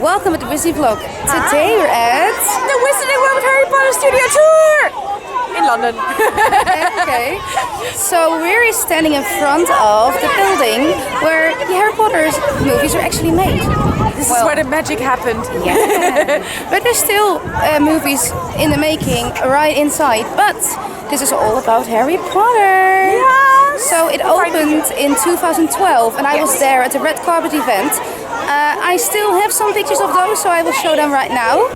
welcome at the Busy Vlog. Today we're at the Wizarding World Harry Potter Studio Tour in London. Okay, so we're standing in front of the building where the Harry Potter movies were actually made. This is where the magic happened. Yeah, but there's still movies in the making right inside. But this is all about Harry Potter. Yes. So it opened in 2012, and I was there at the red carpet event. I still have some pictures of those, so I will show them right now.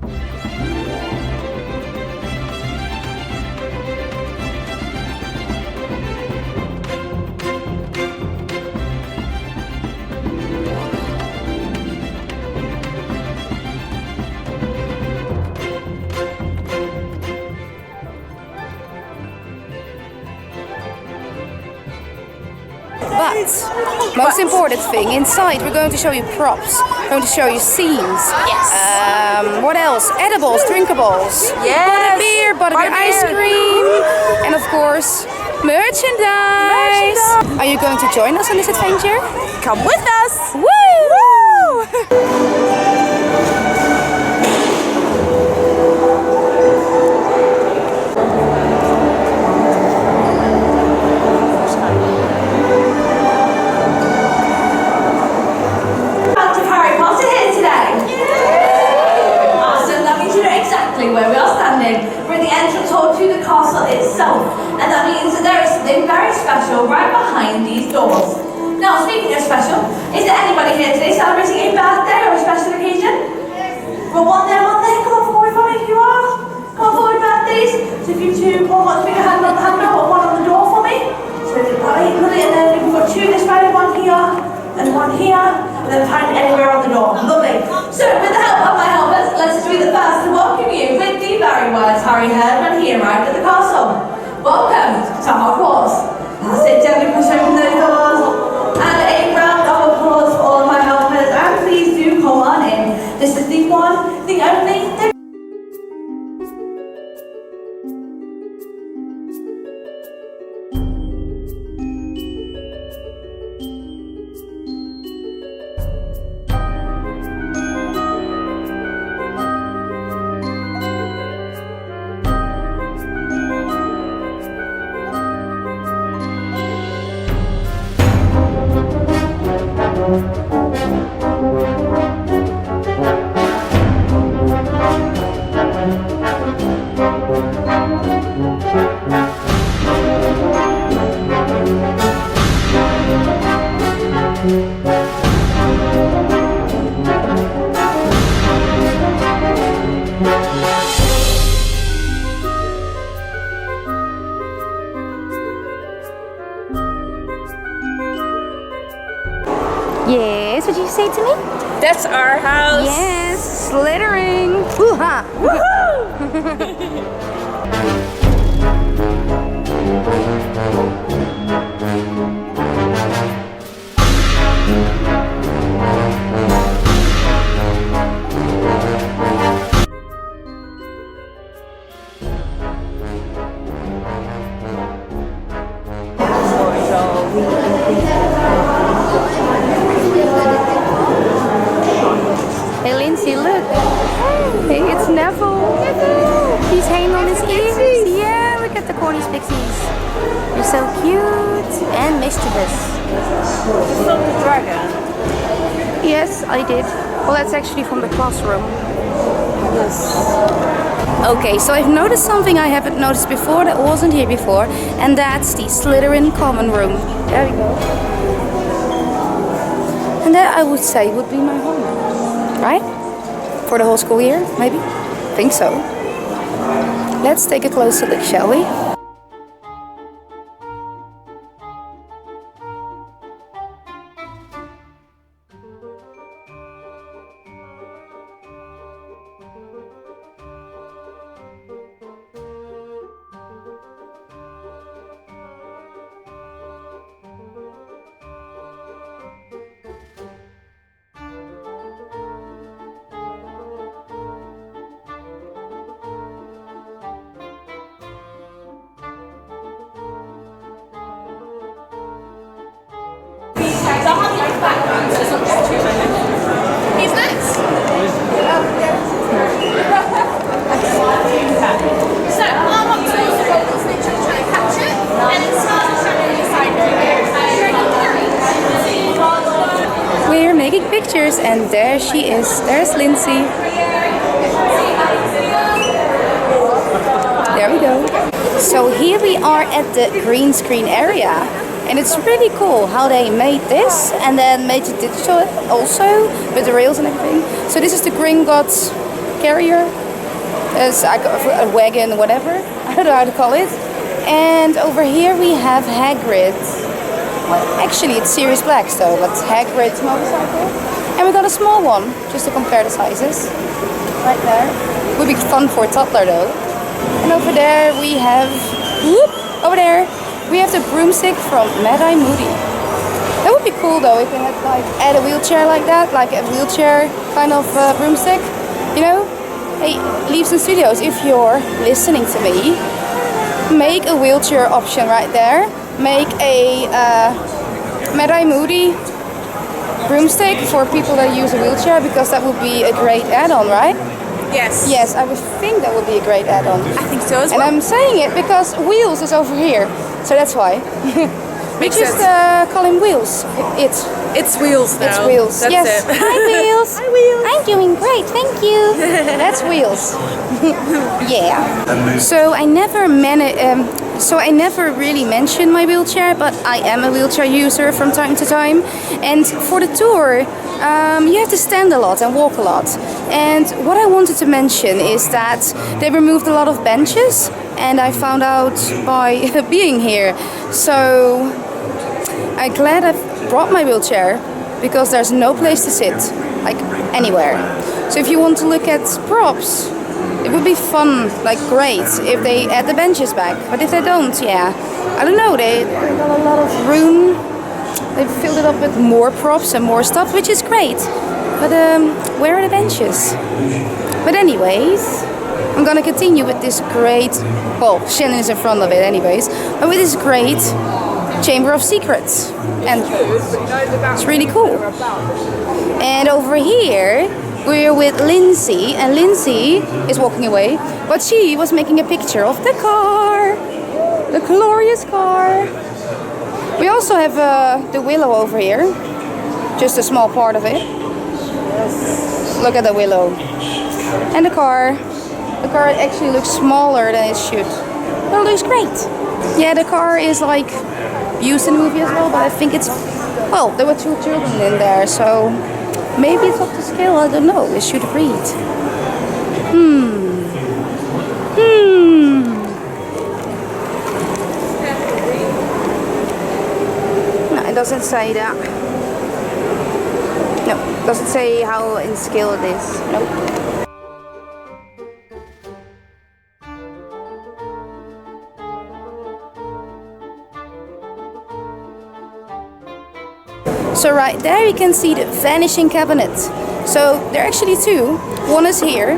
But most important thing, inside we're going to show you props, we're going to show you scenes. Yes. What else? Edibles, drinkables. Yes. Butterbeer ice cream, and of course merchandise. Are you going to join us on this adventure? Come with us. Woo! Where we are standing, we're at the entrance hall to the castle itself, and that means that there is something very special right behind these doors. Now, speaking of special, is there anybody here today celebrating a birthday or a special occasion? Well, one there, come on forward for me if you are. Come on forward, birthdays. So if you two want to make a hand on the handle, put one on the door for me. So put it in there, we've got two this way, one here, and one here, and then find anywhere on the door. Lovely. So with the help of my helpers, let's do the first to welcome you with the very words Harry heard when he arrived at the castle. Welcome to Hogwarts. That's it, gently push open those doors. And a round of applause for all of my helpers. And please do come on in. This is the one, the only, the Yes, what did you say to me? That's our house. Yes, slithering. Hoo-ha! Hey Lindsay, look. Hey, it's Neville. He's hanging on his ears. Yeah, look at the corny pixies. You're so cute and mischievous. You filmed the dragon. Yes, I did. Well, that's actually from the classroom. Yes. Okay, so I've noticed something I haven't noticed before that wasn't here before, and that's the Slytherin common room. There we go. And that I would say would be my home. Right? For the whole school year, maybe? Think so. Let's take a closer look, shall we? He's nice. And there she is. There's Lindsay. There we go. So here we are at the green screen area. And it's really cool how they made this and then made it digital also with the rails and everything. So this is the Gringotts carrier. It's like a wagon, whatever. I don't know how to call it. And over here we have Hagrid. Well, actually it's Sirius Black's though, but Hagrid's motorcycle. And we got a small one, just to compare the sizes. Right there. Would be fun for a toddler though. And over there we have, over there we have the broomstick from Mad-Eye Moody. That would be cool though if they had like add a wheelchair like that, like a wheelchair kind of broomstick, you know? Hey, Leaves and Studios, if you're listening to me, make a wheelchair option right there. Make a Mad-Eye Moody broomstick for people that use a wheelchair, because that would be a great add-on, right? Yes. Yes, I would think that would be a great add-on. I think so as well. And I'm saying it because Wheels is over here, so that's why. We just call him Wheels. It's Wheels now. It's Wheels. That's yes. it. Hi Wheels. Hi Wheels. I'm doing great, thank you. That's Wheels. Yeah. So I never really mentioned my wheelchair, but I am a wheelchair user from time to time. And for the tour, you have to stand a lot and walk a lot. And what I wanted to mention is that they removed a lot of benches, and I found out by being here. So I'm glad I brought my wheelchair, because there's no place to sit, like anywhere. So if you want to look at props, it would be fun, like great, if they add the benches back. But if they don't, yeah, I don't know, they got a lot of room. They filled it up with more props and more stuff, which is great. But where are the benches? But anyways, I'm gonna continue with this great, well, Shannon is in front of it anyways, but with this great Chamber of Secrets. And it's really cool. And over here, we're with Lindsay, and Lindsay is walking away, but she was making a picture of the car, the glorious car. We also have the willow over here, just a small part of it. Look at the willow. And the car. The car actually looks smaller than it should. Well, it looks great. Yeah, the car is like used in the movie as well, but I think it's, well, there were 2 children in there, so maybe it's up to scale, I don't know. It should read. No, it doesn't say that. No, it doesn't say how in scale it is. Nope. So right there you can see the vanishing cabinet. So there are actually 2. One is here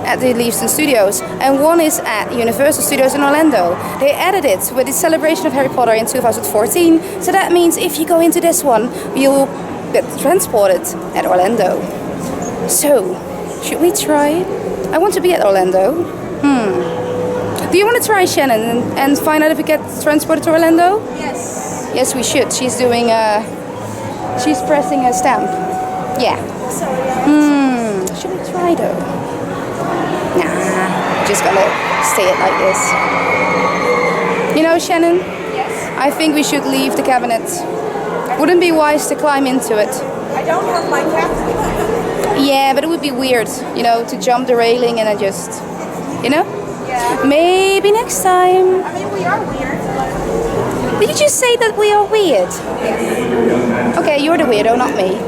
at the Leaves and Studios, and one is at Universal Studios in Orlando. They added it with the celebration of Harry Potter in 2014. So that means if you go into this one, you'll get transported at Orlando. So, should we try? I want to be at Orlando. Do you want to try, Shannon, and find out if we get transported to Orlando? Yes. Yes, we should. She's doing she's pressing a stamp. Yeah. Should we try though? Nah, just gonna stay it like this. You know, Shannon? Yes. I think we should leave the cabinet. Wouldn't be wise to climb into it. I don't have my cap. Yeah, but it would be weird, you know, to jump the railing and then just, you know? Yeah. Maybe next time. I mean, we are weird. Did you just say that we are weird? Yes. Okay, you're the weirdo, not me.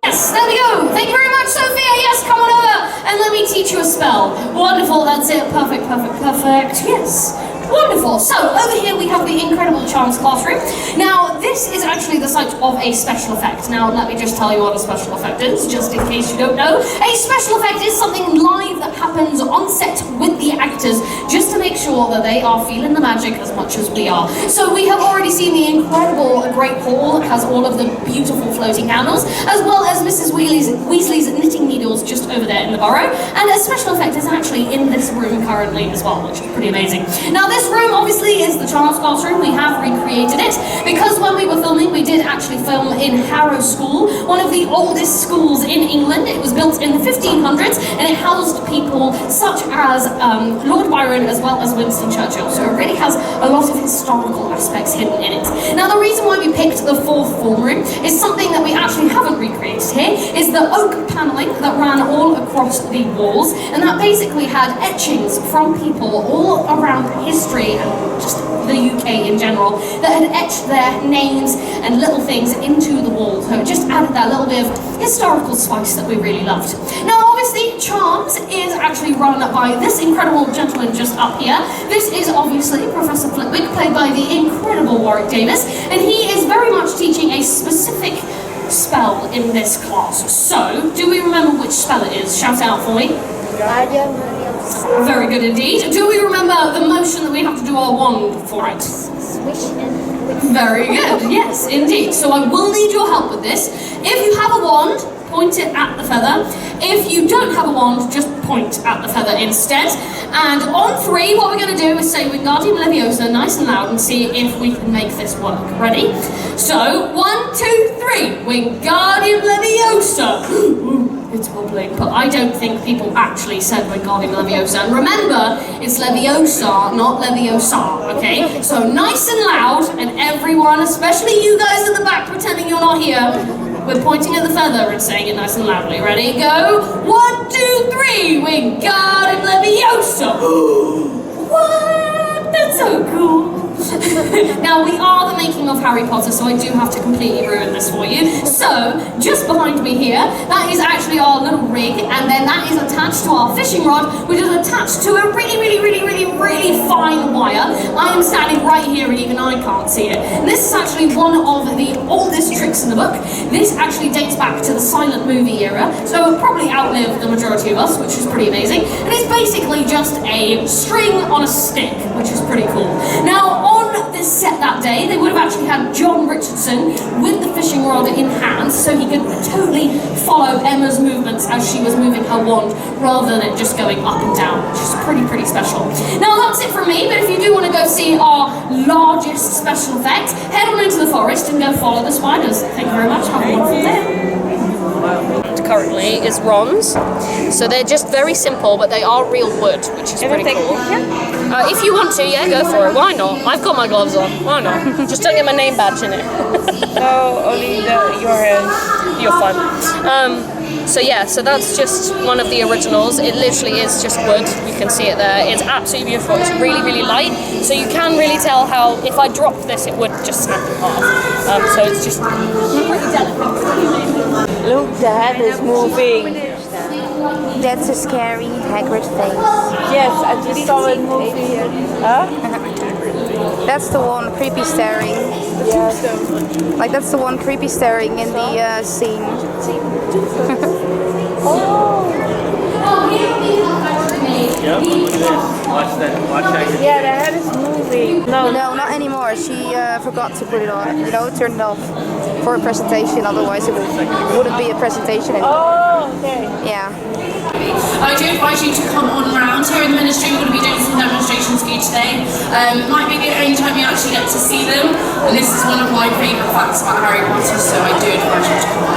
Yes, there we go. Thank you very much, Sophia. Yes, come on over and let me teach you a spell. Wonderful, that's it. Perfect, perfect, perfect. Yes. Wonderful. So over here we have the incredible Charms classroom. Now this is actually the site of a special effect. Now let me just tell you what a special effect is, just in case you don't know. A special effect is something live that happens on set with the actors, just to make sure that they are feeling the magic as much as we are. So we have already seen the incredible Great Hall that has all of the beautiful floating candles, as well as Mrs. Weasley's knitting needles just over there in the burrow. And a special effect is actually in this room currently as well, which is pretty amazing. Now this room obviously is the Charms classroom. We have recreated it because when we were filming, we did actually film in Harrow School, one of the oldest schools in England. It was built in the 1500s and it housed people such as Lord Byron as well as Winston Churchill. So it really has a lot of historical aspects hidden in it. Now the reason why we picked the fourth form room is something that we actually haven't recreated here, is the oak panelling that ran all across the walls, and that basically had etchings from people all around history and just the UK in general that had etched their names and little things into the wall. So it just added that little bit of historical spice that we really loved. Now obviously Charms is actually run by this incredible gentleman just up here. This is obviously Professor Flitwick, played by the incredible Warwick Davis, and he is very much teaching a specific spell in this class. So, do we remember which spell it is? Shout out for me. Very good indeed. Do we remember the motion that we have to do our wand for it? Very good, yes, indeed. So I will need your help with this. If you have a wand, point it at the feather. If you don't have a wand, just point at the feather instead. And on three, what we're going to do is say Wingardium Leviosa nice and loud and see if we can make this work. Ready? So, 1, 2, 3. Wingardium Leviosa. It's wobbling, but I don't think people actually said Wingardium Leviosa. And remember, it's Leviosa, not Leviosa, okay? So nice and loud, and everyone, especially you guys in the back pretending you're not here, we're pointing at the feather and saying it nice and loudly. Ready? Go! 1, 2, 3! Wingardium Leviosa! What? That's so cool! Now we are the making of Harry Potter, so I do have to completely ruin this for you. So, just behind me here, that is actually our little rig, and then that is attached to our fishing rod, which is attached to a really fine wire. I am standing right here and even I can't see it. And this is actually one of the oldest tricks in the book. This actually dates back to the silent movie era, so it probably outlived the majority of us, which is pretty amazing. And it's basically just a string on a stick, which is pretty cool. Now, on this set that day, they would have actually had John Richardson with the fishing rod in hand, so he could totally follow Emma's movements as she was moving her wand, rather than it just going up and down, which is pretty special. Now that's it from me, but if you do want to go see our largest special effect, head on into the forest and go follow the spiders. Thank you very much, have a wonderful day. Currently is bronze, so they're just very simple, but they are real wood, which is pretty cool. If you want to, yeah, go for it. Why not? I've got my gloves on. Why not? Just don't get my name badge in it. No, only your hands. You're fine. So yeah, so that's just one of the originals. It literally is just wood. You can see it there. It's absolutely beautiful. It's really light, so you can really tell how if I dropped this, it would just snap in half. So it's just pretty delicate. Look, Dad is moving. That's a scary Hagrid face. Yes, I just saw it moving. Huh? That's the one creepy staring. Yeah. Like that's the one creepy staring in the scene. Yep, look at this. Watch that. Watch that. Yeah, the head is moving. No, not anymore. She forgot to put it on. You know, turn it off for a presentation. Otherwise, it wouldn't be a presentation anymore. Oh, okay. Yeah. I do advise you to come on round here in the ministry. We're going to be doing some demonstrations for you today. Might be the only time you actually get to see them, and this is one of my favourite facts about Harry Potter, so I do advise you to come on.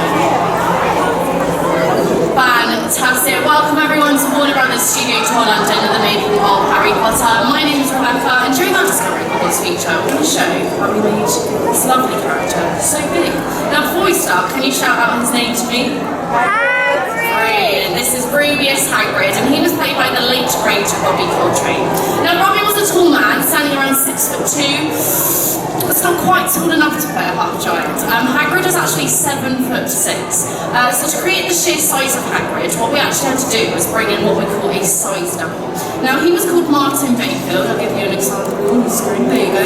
Fantastic. Welcome everyone to All Around the Studio Tour London and the making of Harry Potter. My name is Rebecca, and during our discovery of this feature, I'm going to show you how we made this lovely character so big. Now before we start, can you shout out his name to me? Hagrid! This is Bruce. Rubius Hagrid, and he was played by the late great Robbie Coltrane. Now Robbie was a tall man, standing around 6'2". It's not quite tall enough to play a half giant. Hagrid was actually 7'6". So to create the sheer size of Hagrid, what we actually had to do was bring in what we call a size double. Now he was called Martin Bayfield. I'll give you an example on the screen. There you go.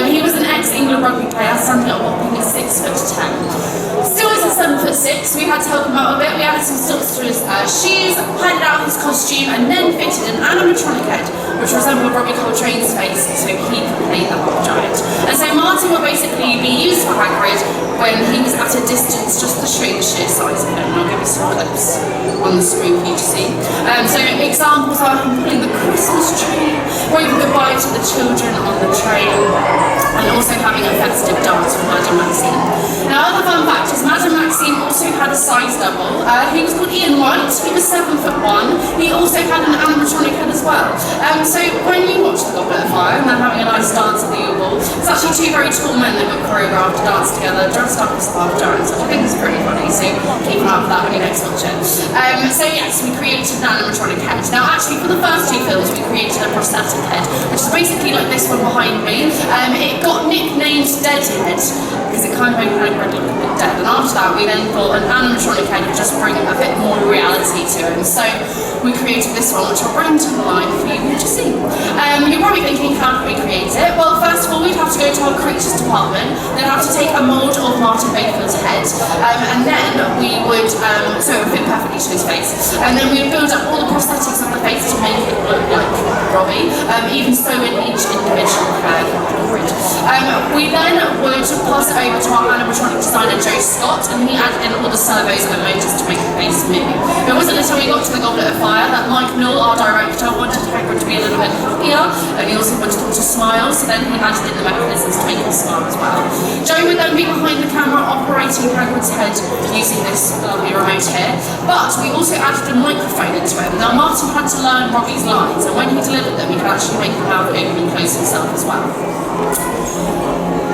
He was an ex-England rugby player, standing at a whopping 6'10". Still isn't 7'6". We had to help him out a bit. We added some stilts to his shoes, padded out his costume, and then fitted an animatronic head, which resembled Robbie Coltrane's face, so he could play the half giant. And so Martin would basically be used for Hagrid when he was at a distance, just to show the sheer size of him. And I'll give you some clips on the screen for you to see. So examples are him pulling the Christmas tree, waving goodbye to the children on the train, and also having a festive dance with Madame Maxime. Now, other fun fact is Madame Maxime also had a size double. He was called Ian White. He was 7'1". He also had an animatronic head as well. So when you watch The Goblet of Fire and they're having a nice dance at the Oval, it's actually two very tall men that got choreographed to dance together, dressed up as half giants, which I think is pretty funny. So keep an eye for that when you next watch it. So yes, we created an animatronic head. Now, actually, for the first two films, we created a prosthetic head, which is basically like this one behind me. It got nicknamed Deadhead because it kind of made Hagrid look a bit dead. And after that, we then thought an animatronic head would just bring a bit more reality to him. So we created this one, which I'll bring to life for you to see. You're probably thinking, how can we create it? Well, first of all, we'd have to go to our creatures department. They'd have to take a mould of Martin Bayfield's head, and then we would, so it would fit perfectly to his face. And then we would build up all the prosthetics of the face to make it look like Robbie, even so in each individual head. We then would pass it over to our animatronic designer, Joe Scott, and he added in all the servos and motors to make the face move. It wasn't until we got to The Goblet of Fire that Mike Newell, our director, wanted Hagrid to be a little bit happier, and he also wanted him to smile, so then he added in the mechanisms to make him smile as well. Joe would then be behind the camera operating Hagrid's head using this lovely remote here, but we also added a microphone into him. Now Martin had to learn Robbie's lines, and when he delivered them, he could actually make them mouth open and close himself as well.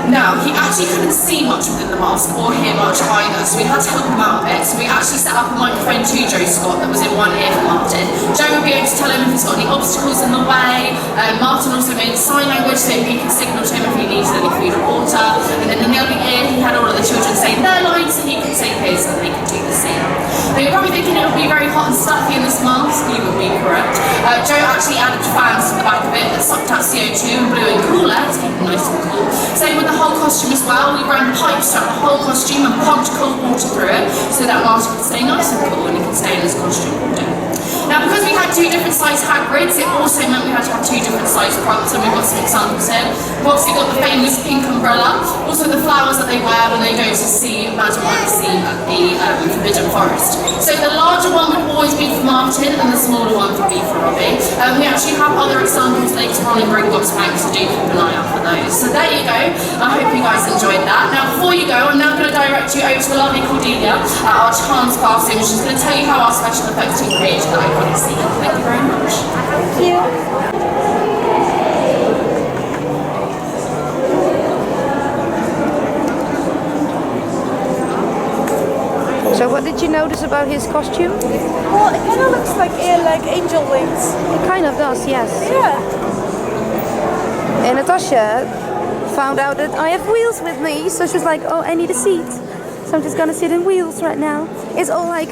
Now, he actually couldn't see much within the mask or hear much either, so we had to help him out a bit. So we actually set up a microphone to Joe Scott that was in one ear for Martin. Joe would be able to tell him if he's got any obstacles in the way. Martin also made sign language so he could signal to him if he needed any food or water. And then in the other ear, he had all of the children saying their lines so he could say his and they could do the same. Now, you're probably thinking it would be very hot and stuffy in this mask. You would be correct. Joe actually added fans to the back of it that sucked out CO2 and blew in cool air to keep it nice and cool. Same with the whole costume as well. We ran pipes throughout the whole costume and pumped cold water through it so that Martin could stay nice and cool and he could stay in his costume all day. Now, because we had two different size Hagrids, it also meant we had to have two different size props, and we've got some examples here. We've obviously got the famous pink umbrella, also the flowers that they wear when they go to see Madame Maxime at the Forbidden Forest. So the larger one would always be for Martin, and the smaller one would be for Robbie. We actually have other examples later on in Gringotts Bank, so do keep an eye out for those. So there you go. I hope you guys enjoyed that. Now, before you go, I'm now going to direct you over to the lovely Cordelia at our Charms classroom, which is going to tell you how our special effects team created that iconic scene. Thank you very much. Thank you. So what did you notice about his costume? Well, it kind of looks like angel wings. It kind of does, yes. Yeah. And Natasha found out that I have wheels with me, so she's like, oh, I need a seat. So I'm just gonna sit in wheels right now. It's all like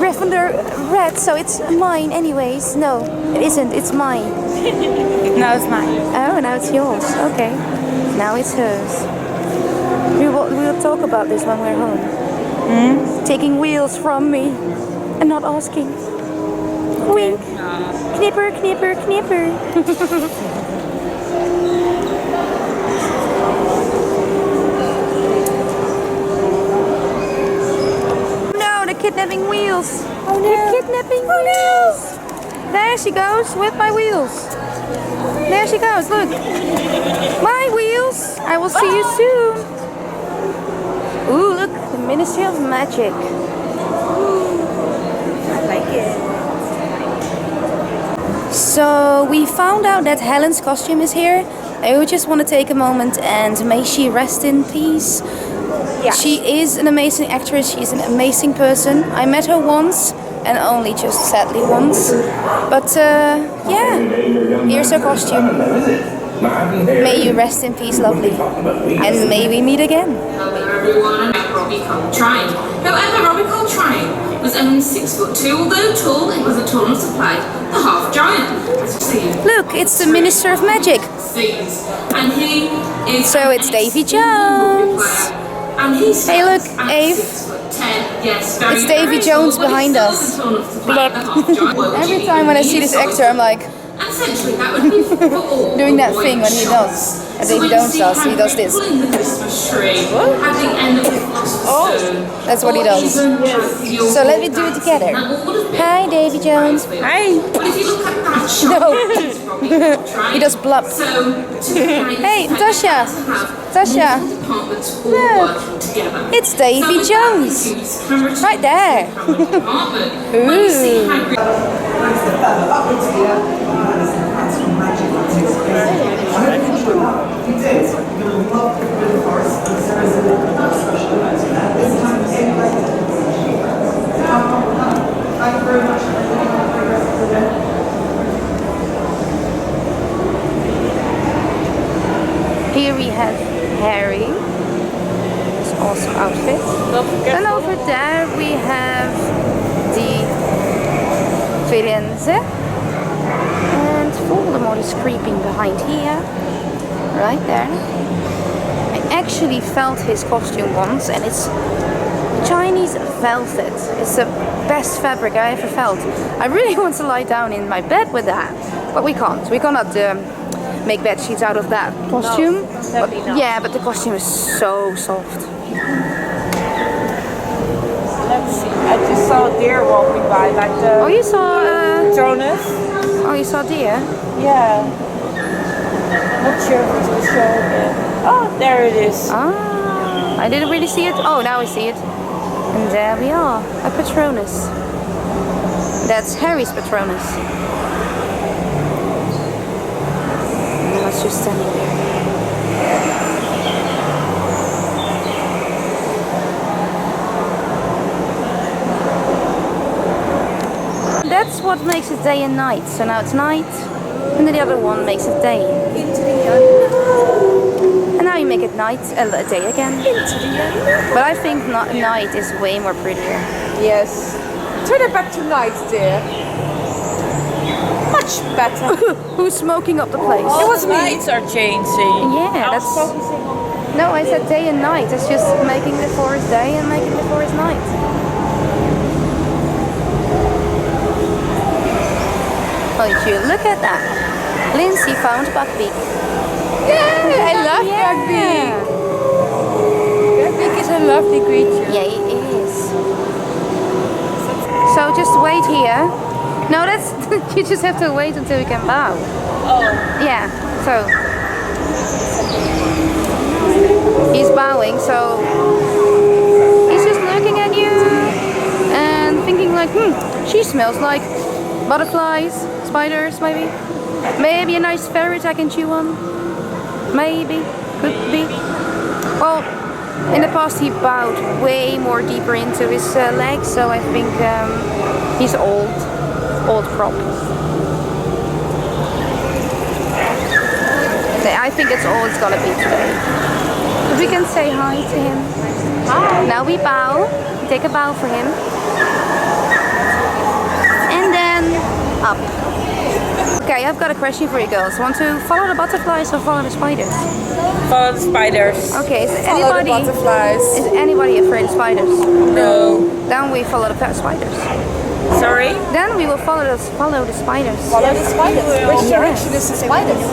Gryffindor red, so it's mine anyways. No, it isn't, it's mine. Now it's mine. Oh, now it's yours. Okay. Now it's hers. We'll talk about this when we're home. Taking wheels from me and not asking. Wink. Knipper, knipper, knipper. No, they're kidnapping wheels. Oh no. They're kidnapping wheels. There she goes with my wheels. There she goes, look. My wheels. I will see you soon. Ooh, look, the Ministry of Magic. I like it. So we found out that Helen's costume is here. I would just want to take a moment and may she rest in peace. Yeah. She is an amazing actress. She's an amazing person. I met her once and only just sadly once. But yeah, here's her costume. May you rest in peace, lovely, and may we meet again. Hello everyone, I'm Robbie Coltrane. However, Robbie Coltrane was only 6'2", although tall, it was a tall enough to play the half giant. As you see, Look, it's the Minister of Magic. Scenes. And he is So it's Davy Jones. And he's Hey, look, Ave. 6'10". Yes, very, It's Davy very Jones tall, but behind he's us. still tall enough to play the half giant. Every time when I see this actor, I'm like, And essentially that would be for all doing that the thing when he shots. does. So Davy when you Jones see does, he does Hagrid this. pulling the Christmas tree at the end of the Philosopher's Stone, That's what he does. So let me do it together. Hi, Davy Jones. Hi. But if you look at that shot, No. it's Robbie Coltrane. He does blub. So Hey, Tasha. Tasha. Departments all Look. working together. It's Davy So Jones. Right there. When you see Hagrid Here we have Harry. His awesome outfit. And over there we have the Firenze. And Voldemort is creeping behind here. Right there. I actually felt his costume once, and it's Chinese velvet. It's the best fabric I ever felt. I really want to lie down in my bed with that, but we can't. We cannot make bed sheets out of that costume. But, yeah, but the costume is so soft. Let's see. I just saw a deer walking by, like the Oh, you saw? Jonas. Oh, you saw deer? Yeah. Not sure if it's the show again. Oh, there it is. Ah, I didn't really see it. Oh, now I see it. And there we are, a Patronus. That's Harry's Patronus. And I was just standing there. That's what makes it day and night. So now it's night, and then the other one makes it day. And now you make it night, a day again. But I think night is way more prettier. Yes. Turn it back to night, dear. Much better. Who's smoking up the place? It was lights are changing. Yeah, that's... No, I said day and night. It's just making the forest day and making the forest night. Oh, you look at that. Lindsay found Buckbeak. Yeah, I love Buckbeak. Buckbeak is a lovely creature. Yeah, it is. So just wait here. No, that's you just have to wait until you can bow. Oh. Yeah. So he's bowing. So he's just looking at you and thinking like, she smells like butterflies, spiders, maybe. Maybe a nice ferret I can chew on. Maybe, could be. Well, in the past he bowed way more deeper into his legs, so I think he's old crop. I think it's all it's gonna be today. But we can say hi to him. Hi. Now we bow, take a bow for him. And then up. Okay, I've got a question for you girls. Want to follow the butterflies or follow the spiders? Follow the spiders. Okay, is Follow the butterflies. anybody afraid of spiders? No. Then we follow the spiders. Sorry? Then we will follow the spiders. Follow the spiders. Which direction is the spiders?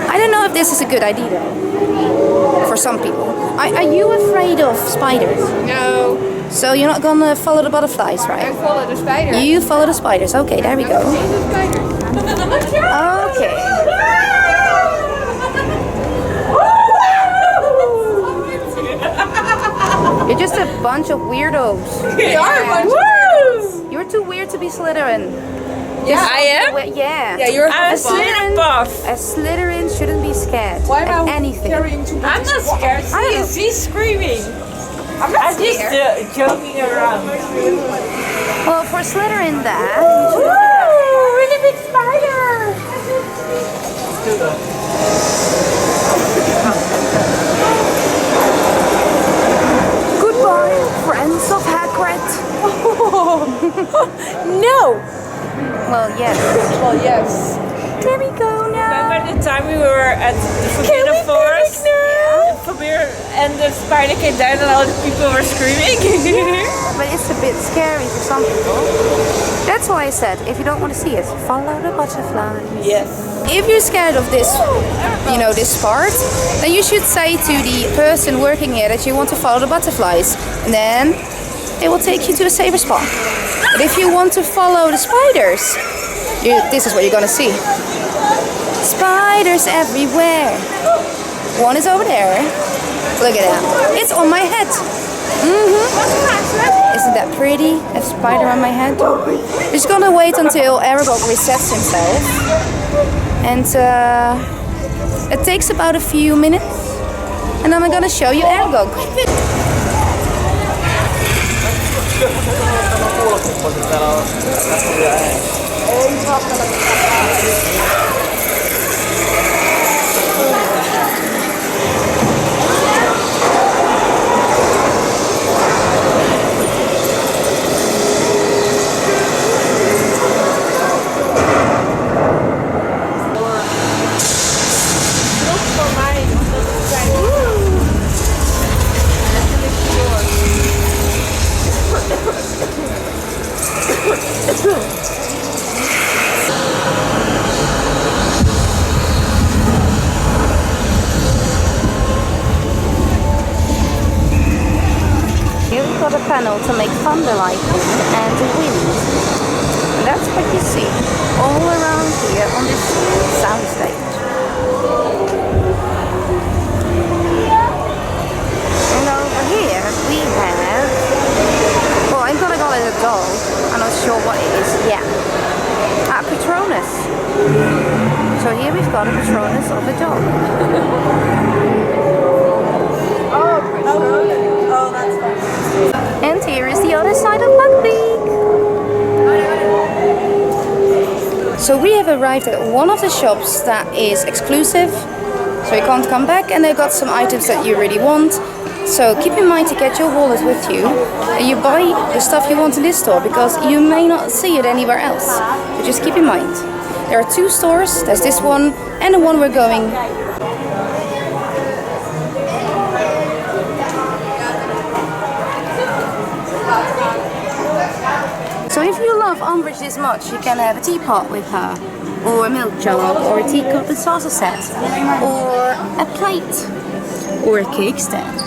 I don't know if this is a good idea though. For some people. Are you afraid of spiders? No. So you're not gonna follow the butterflies, right? Follow the spiders. You follow the spiders. Okay, there we go. Okay. You're just a bunch of weirdos. We are a bunch of You're too weird to be Slytherin. Yeah. I am? Yeah. Yeah, you're I'm a little buff. A Slytherin shouldn't be scared Why at am I anything. carrying two I'm not scared. I don't know. She's screaming. I'm not I'm just scared. joking around. Well, for Slytherin there, you should do that. Really big spider. Goodbye, friends of Hagrid. No. Well, yes. Well, yes. There we go now. Remember the time we were at the Forbidden Forest? And the spider came down and all the people were screaming? But it's a bit scary for some people. That's why I said, if you don't want to see it, follow the butterflies. Yes. If you're scared of this, you know, this part, then you should say to the person working here that you want to follow the butterflies. And then it will take you to a safer spot. But if you want to follow the spiders, this is what you're gonna see. Spiders everywhere. One is over there. Look at that. It's on my head. Isn't that pretty? A spider on my head. We're just gonna wait until Aragog resets himself. And it takes about a few minutes. And then I'm gonna show you Aragog. Here we've got a panel to make thunder lightning and wind. And that's what you see all around here on this soundstage. And over here we have, well, I'm gonna call it a dog. I'm not sure what it is. Yeah. A Patronus. So here we've got a Patronus of a dog. Oh, that's fine. And here is the other side of Buckbeak. So we have arrived at one of the shops that is exclusive, so you can't come back, and they've got some items that you really want. So keep in mind to get your wallet with you and you buy the stuff you want in this store, because you may not see it anywhere else. So just keep in mind. There are two stores, there's this one and the one we're going. So if you love Umbridge this much, you can have a teapot with her, or a milk jug, or a teacup and saucer set, or a plate, or a cake stand.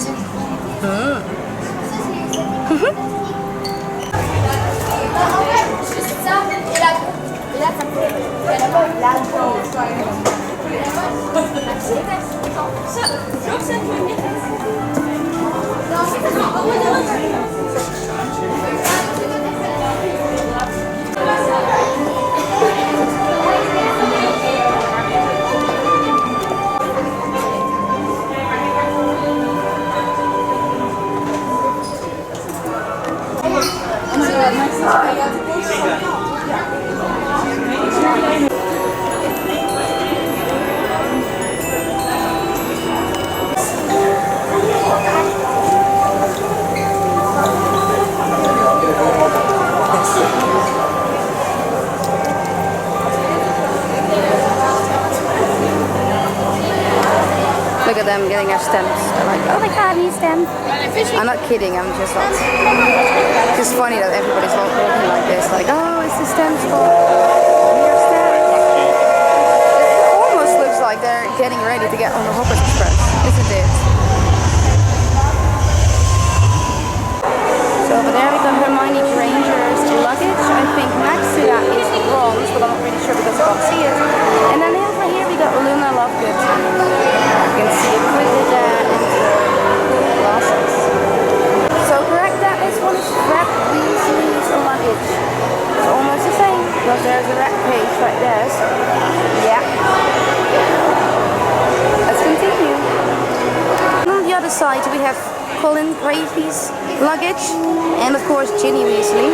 Look at them getting their stamps. They're like, oh my god, I need a stamp. I'm not kidding, I'm just not. It's just funny that everybody's walking like this, like, oh, it's the stamp spot. Here's stamp. It almost looks like they're getting ready to get on the Hogwarts Express, isn't it? So over there we got Hermione Granger's luggage. I think next to that is bronze, but I'm not really sure because I can't see it. And then over here we got Luna Lovegood. You can see it quickly there and glasses. So correct that this one is Fred Weasley's luggage. It's almost the same because there's a red other side we have Colin Gravy's luggage, and of course Ginny Weasley.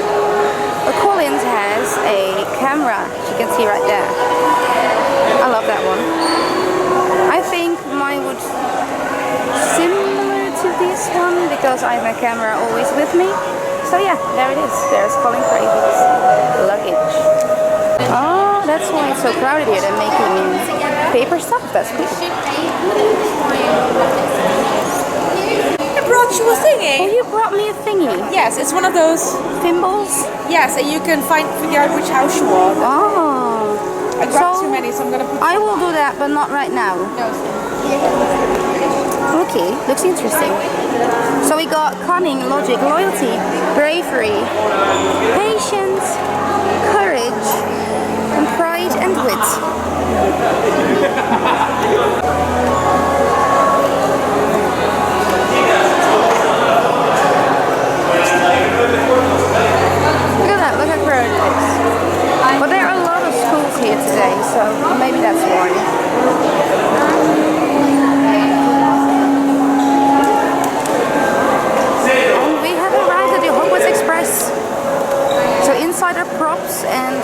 But Collins has a camera, you can see right there. I love that one. I think mine would similar to this one because I have my camera always with me. So yeah, there it is. There's Colin Gravy's luggage. Oh, that's why it's so crowded here. They're making paper stuff. That's cool. I brought you a Oh, thingy. you brought me a thingy. Yes, it's one of those. Thimbles? Yes, and you can figure out which house you are. Oh. I grabbed So, too many, so I'm gonna put. I will do that, but not right now. No. Okay, looks interesting. So we got cunning, logic, loyalty, bravery, patience, courage, and pride and wit. Look at that, look how crowded it is. But there are a lot of schools here today, so maybe that's why. And we have arrived at the Hogwarts Express. So inside are props and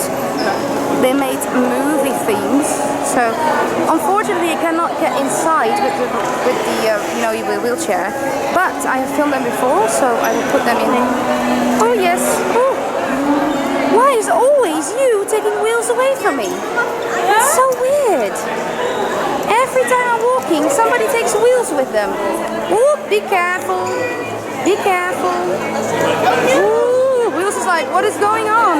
they made movie themes. So unfortunately I cannot get inside with the wheelchair. But I have filmed them before, so I will put them in. Oh yes. Oh. Why is always you taking wheels away from me? It's so weird. Every time I'm walking, somebody takes wheels with them. Ooh, be careful. Be careful. Ooh, wheels is like, what is going on?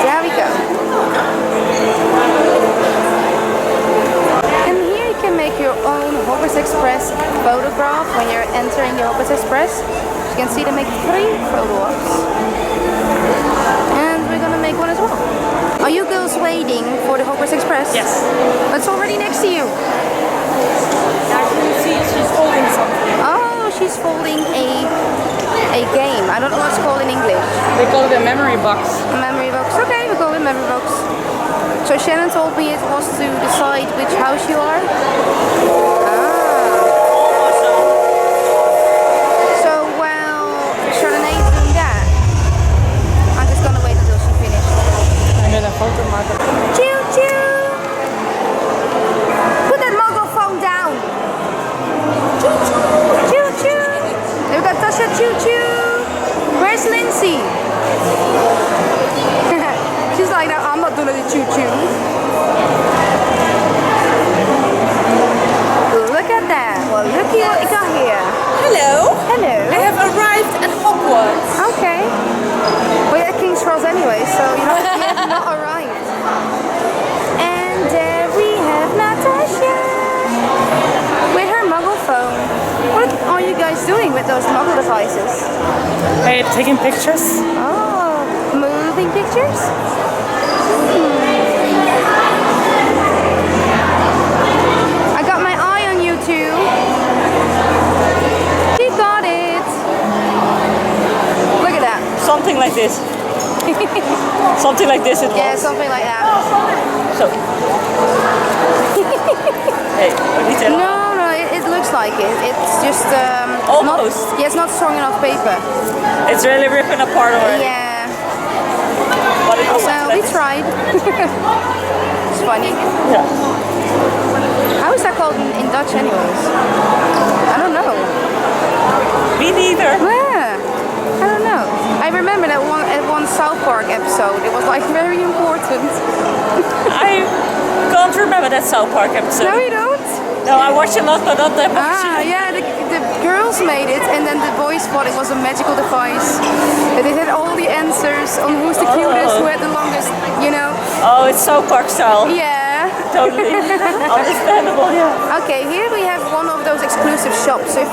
There we go. And here you can make your own Hogwarts Express photograph when you're entering the Hogwarts Express. You can see they make 3 photo ops. And we're gonna make one as well. Are you girls waiting for the Hogwarts Express? Yes. It's already next to you. I can see she's holding something. Oh, she's folding a game. I don't know what it's called in English. They call it a memory box. A memory box. Okay, we call it memory box. So Shannon told me it was to decide which house you are. So while Chardonnay is doing that, I'm just gonna wait until she finished. I'm gonna photo mark it. Choo choo! Put that muggle phone down! Choo choo! Choo choo! We've got Tasha choo choo! Where's Lindsay? She's like, no, I'm not doing the choo choo. Look at that! Well, looky what we got here. Hello. Hello. I have arrived at Hogwarts. Okay. We're at King's Cross anyway, so you know, we have not arrived. And there we have Natasha with her muggle phone. What are you guys doing with those muggle devices? Hey, taking pictures? Oh, moving pictures? I got my eye on you two. She got it. Look at that. Something like this. Something like this it Yeah, was. something like that. So. Hey, what do you tell? No, it looks like it. It's just Almost. Not, yeah, it's not strong enough paper. It's really ripping apart already. Yeah. But it was So like we this. tried. It's funny. Yeah. How is that called in Dutch, anyways? I don't know. Me neither. Yeah. I don't know. I remember that one South Park episode. It was like very important. I can't remember that South Park episode. No, you don't. No, I watched a lot, but not that much. Ah, yeah, the girls made it, and then the boys thought it was a magical device. And they had all the answers on who's the cutest, who had the longest, you know. Oh, it's South Park style. Yeah. Totally. Understandable, yeah. Okay, here we have one of those exclusive shops. So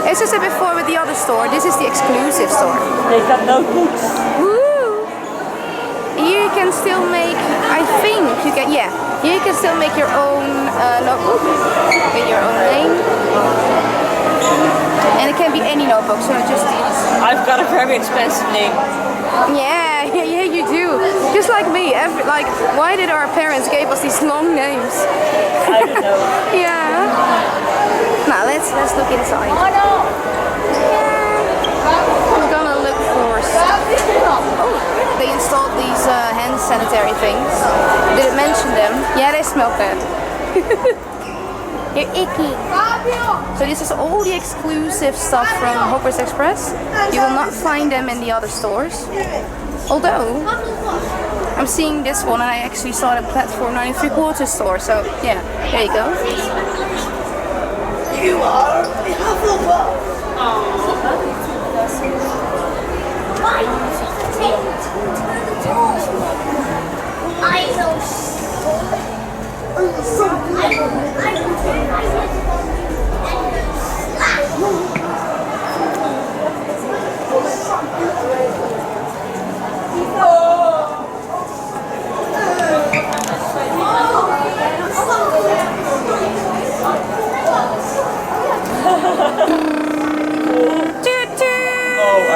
as I said before with the other store, this is the exclusive store. They got notebooks. Woo! You can still make, I think you can, yeah, you can still make your own notebook with your own name. And it can be any notebook, so not just these. I've got a very expensive name. Yeah, you do. Just like me. Why did our parents give us these long names? I don't know. Yeah. Now let's look inside. We're gonna look for stuff. Oh, they installed these hand sanitary things. Did it mention them? Yeah, they smell bad. They're icky. So this is all the exclusive stuff from Hoppers Express. You will not find them in the other stores. Although, I'm seeing this one and I actually saw it at Platform 9 3/4 store. So yeah, there you go. You are the Hufflepuff.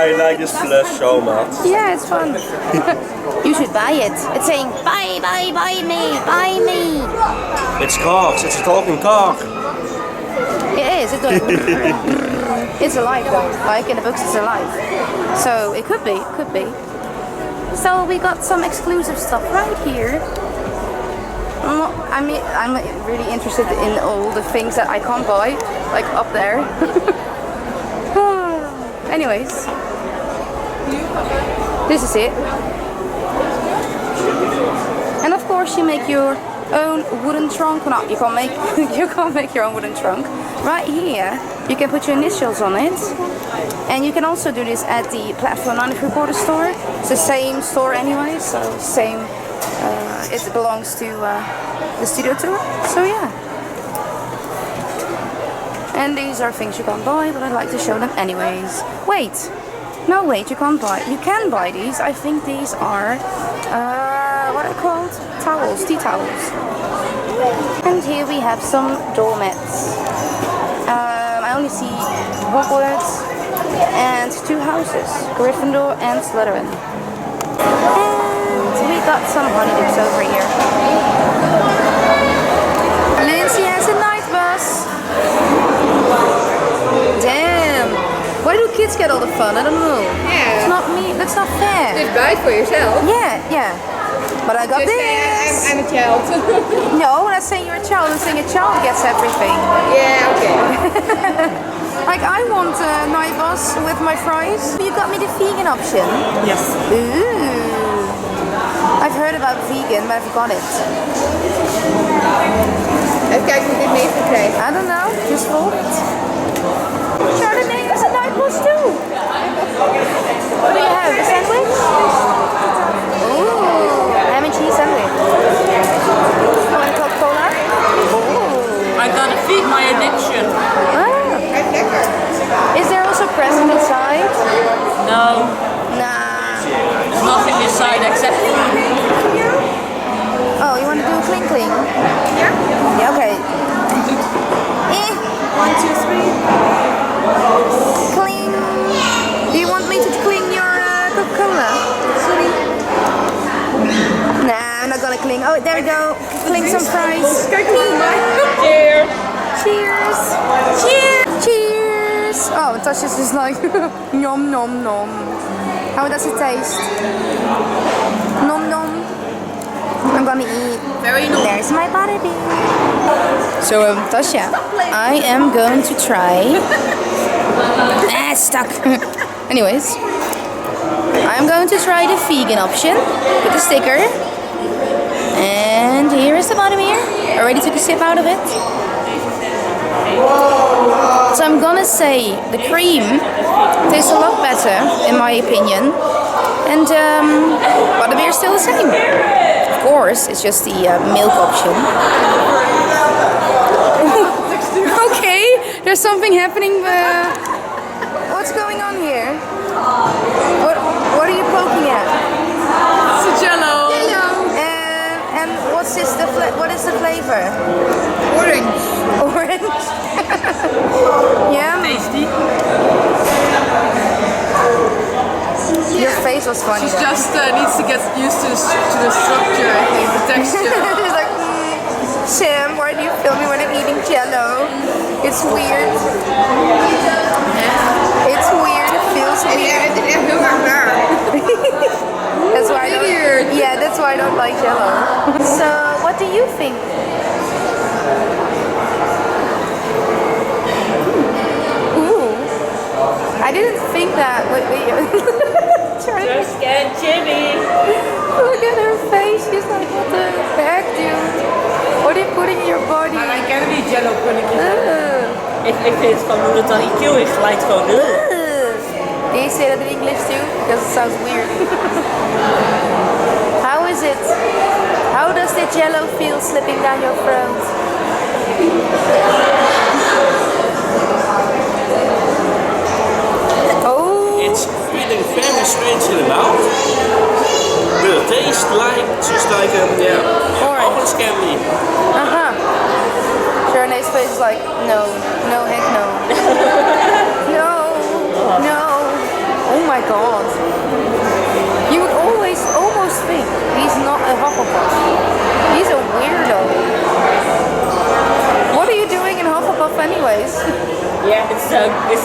I like this flash so much. Yeah, it's fun. You should buy it. It's saying buy me. It's cars, it's a talking car. It is. It does. It's alive though. Like in the books, it's alive. So it could be. So we got some exclusive stuff right here. I'm really interested in all the things that I can't buy, like up there. Anyways, this is it. And of course, you make your own wooden trunk. No, you can't make your own wooden trunk. Right here, you can put your initials on it. And you can also do this at the Platform 9 3/4 store. It's the same store anyway, so same. It belongs to the studio tour. So yeah. And these are things you can't buy, but I'd like to show them anyways. Wait, no wait, you can't buy. You can buy these. I think these are what are they called? Towels, tea towels. And here we have some doormats. I only see Hogwarts and 2 houses, Gryffindor and Slytherin. And we got some honeydews over here. Lindsay has a night bus. Damn. Why do kids get all the fun? I don't know. Yeah. It's not me. That's not fair. Just buy it for yourself. Yeah. But I got Just this. say I'm a child. No, when I say you're a child, I'm saying a child gets everything. Yeah, okay. Like I want a night bus with my fries. You got me the vegan option. Yes. Ooh. I've heard about vegan, but I forgot it. Even kijken hoe dit mee krijgt. I don't know. Just fold it. Chardonnay has a night bus too. What do you have? A sandwich? Ooh, ham and cheese sandwich. Oh, and Coca-Cola? Ooh. I gotta feed my addiction. Is there also present inside? No, Nah. there's nothing inside except food. Oh, you want to do a cling cling? Yeah, okay. 1, 2, 3. Cling. Do you want me to cling your Coca-Cola? Sorry. Nah, I'm not gonna cling. Oh, there we go. Cling some fries. Cheers. Cheers. Cheers. Cheers. Oh, Tasha's just like nom nom nom. How does it taste? Nom nom. I'm gonna eat. Very nice. There's my butterbean. So, Tasha, I am going to try. Stuck. Anyways, I'm going to try the vegan option with the sticker. And here is the butterbeer. Already took a sip out of it. So I'm gonna say the cream tastes a lot better, in my opinion. And butterbeer is still the same. Of course, it's just the milk option. Okay, there's something happening. What's going on here? What are you poking at? It's a jello. And what is the flavor? Orange. Orange. Yeah. Tasty. Your face was funny. She just needs to get used to the structure, I think, the texture. She's like, Sam, why do you film me when I'm eating Jello? It's weird. It's weird. It feels weird. That's why I don't. Yeah, that's why I don't like Jello. So, what do you think? Ooh, I didn't think that. Wait. Just get Jimmy. Look at her face. She's like, what the heck, dude? What are you putting in your body? Maar ik ken die jello pulletjes. Ik vind het gewoon hoe het dan IQ is, lijkt gewoon. Do you say that in English too? Because it sounds weird. How is it? How does the jello feel slipping down your throat? Oh. It's feeling very strange in the mouth. The taste just like orange candy. Sharon's face is like, no, heck no. No. Oh my god. You would almost think he's not a Hufflepuff. He's a weirdo. What are you doing in Hufflepuff anyways? Yeah, it's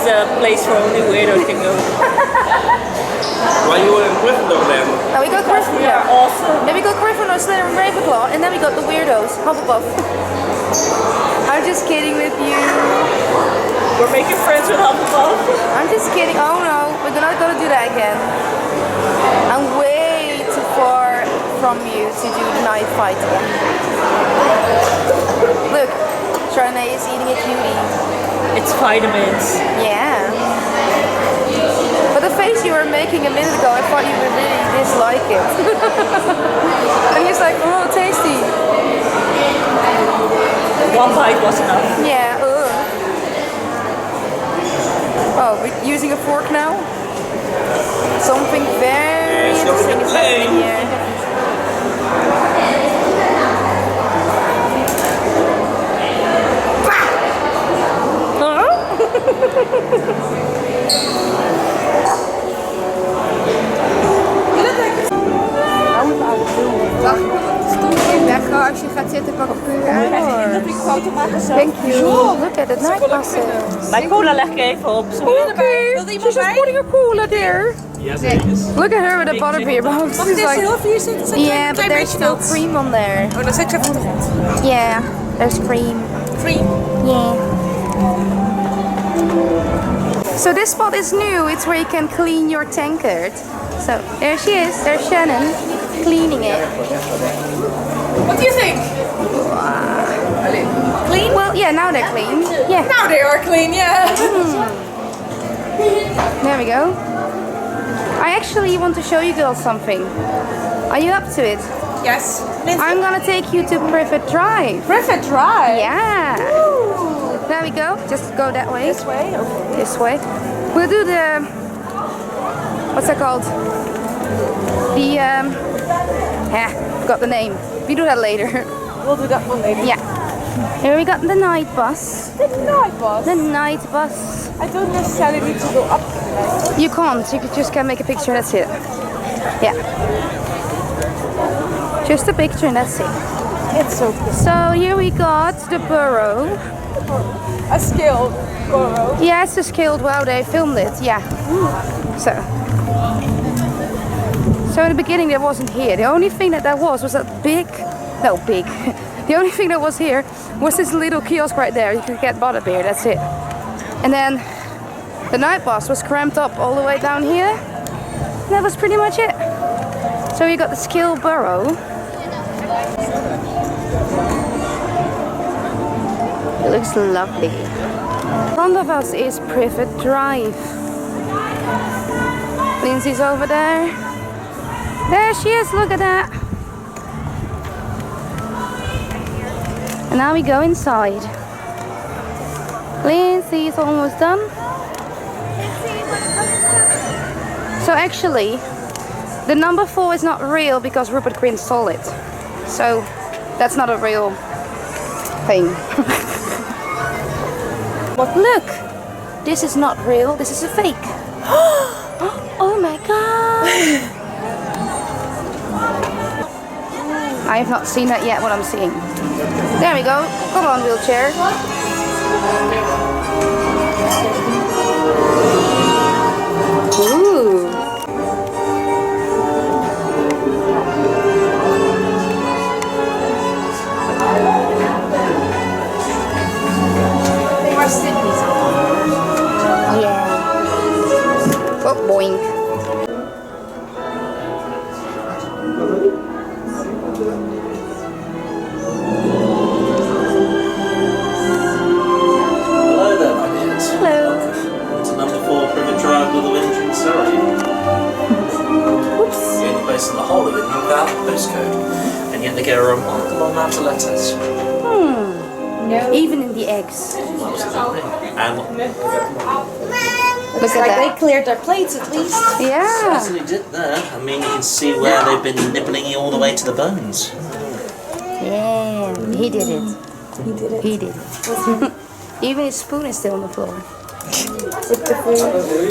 a place for only weirdos can go. Why you were in Gryffindor then? Now we got Gryffindor. Yeah, awesome. Then we got Gryffindor, Slytherin, Ravenclaw, and then we got the weirdos, Hufflepuff. I'm just kidding with you. We're making friends with Hufflepuff. I'm just kidding. Oh no, we're not gonna do that again. I'm way too far from you to do knife fighting. Look, Charnay is eating a cutie. It's vitamins. Yeah. But the face you were making a minute ago, I thought you would really dislike it. And he's like, oh, tasty. One bite was enough. Yeah. Oh, we're using a fork now? Something very interesting is happening here. Leggen als je gaat zitten, pak een dat ik foto maken zelf. Thank you. Look at the night buses. Mijn cola leg ik even op. Okay, she's just putting a cola there. Yes, it is. Look at her with a butterbeer box. Mag ik deze heel vier zitten? Yeah, but there's still cream on there. Oh, dan zet ik ze even op de grond. Yeah, there's cream. Cream. Yeah. So this spot is new. It's where you can clean your tankard. So there she is. There's Shannon cleaning it. What do you think? Clean? Well, yeah, now they're clean. Yeah. Now they are clean, yeah. There we go. I actually want to show you girls something. Are you up to it? Yes. I'm gonna take you to Privet Drive. Privet Drive? Yeah. There we go. Just go that way. This way? Okay. This way. We'll do the... What's that called? The... forgot the name. We do that later. We'll do that one later. Yeah. Here we got the night bus. The night bus? The night bus. I don't necessarily need to go up to the night bus. You can't. You just can make a picture. That's it. Yeah. Just a picture and that's it. It's so cool. So here we got the burrow. A scaled burrow. Yeah, it's a scaled. Wow, they filmed it. Yeah. So in the beginning that wasn't here. The only thing that was that big. The only thing that was here was this little kiosk right there. You could get butterbeer. That's it. And then the night bus was cramped up all the way down here. And that was pretty much it. So we got the scaled burrow. It looks lovely. In front of us is Privet Drive. Lindsay's over there. There she is, look at that. And now we go inside. Lindsay's almost done. So actually, the number 4 is not real because Rupert Grint stole it. So that's not a real thing. But look, this is not real, this is a fake. Oh my god! I have not seen that yet, what I'm seeing. There we go. Come on, wheelchair. Ooh. Yeah. Oh, boing. Hello there, my dears. Hello. Welcome to number 4 Privet Drive with a wind in Surrey. Oops. The only place in the whole of it without a postcode. And yet they get a remarkable amount of letters. No. Even in the eggs. Absolutely. And Look at that. They cleared their plates at least. Yeah. certainly did there. I mean, you can see where they've been nibbling you all the way to the bones. Yeah. He did it. He did it. He did it. Even his spoon is still on the floor.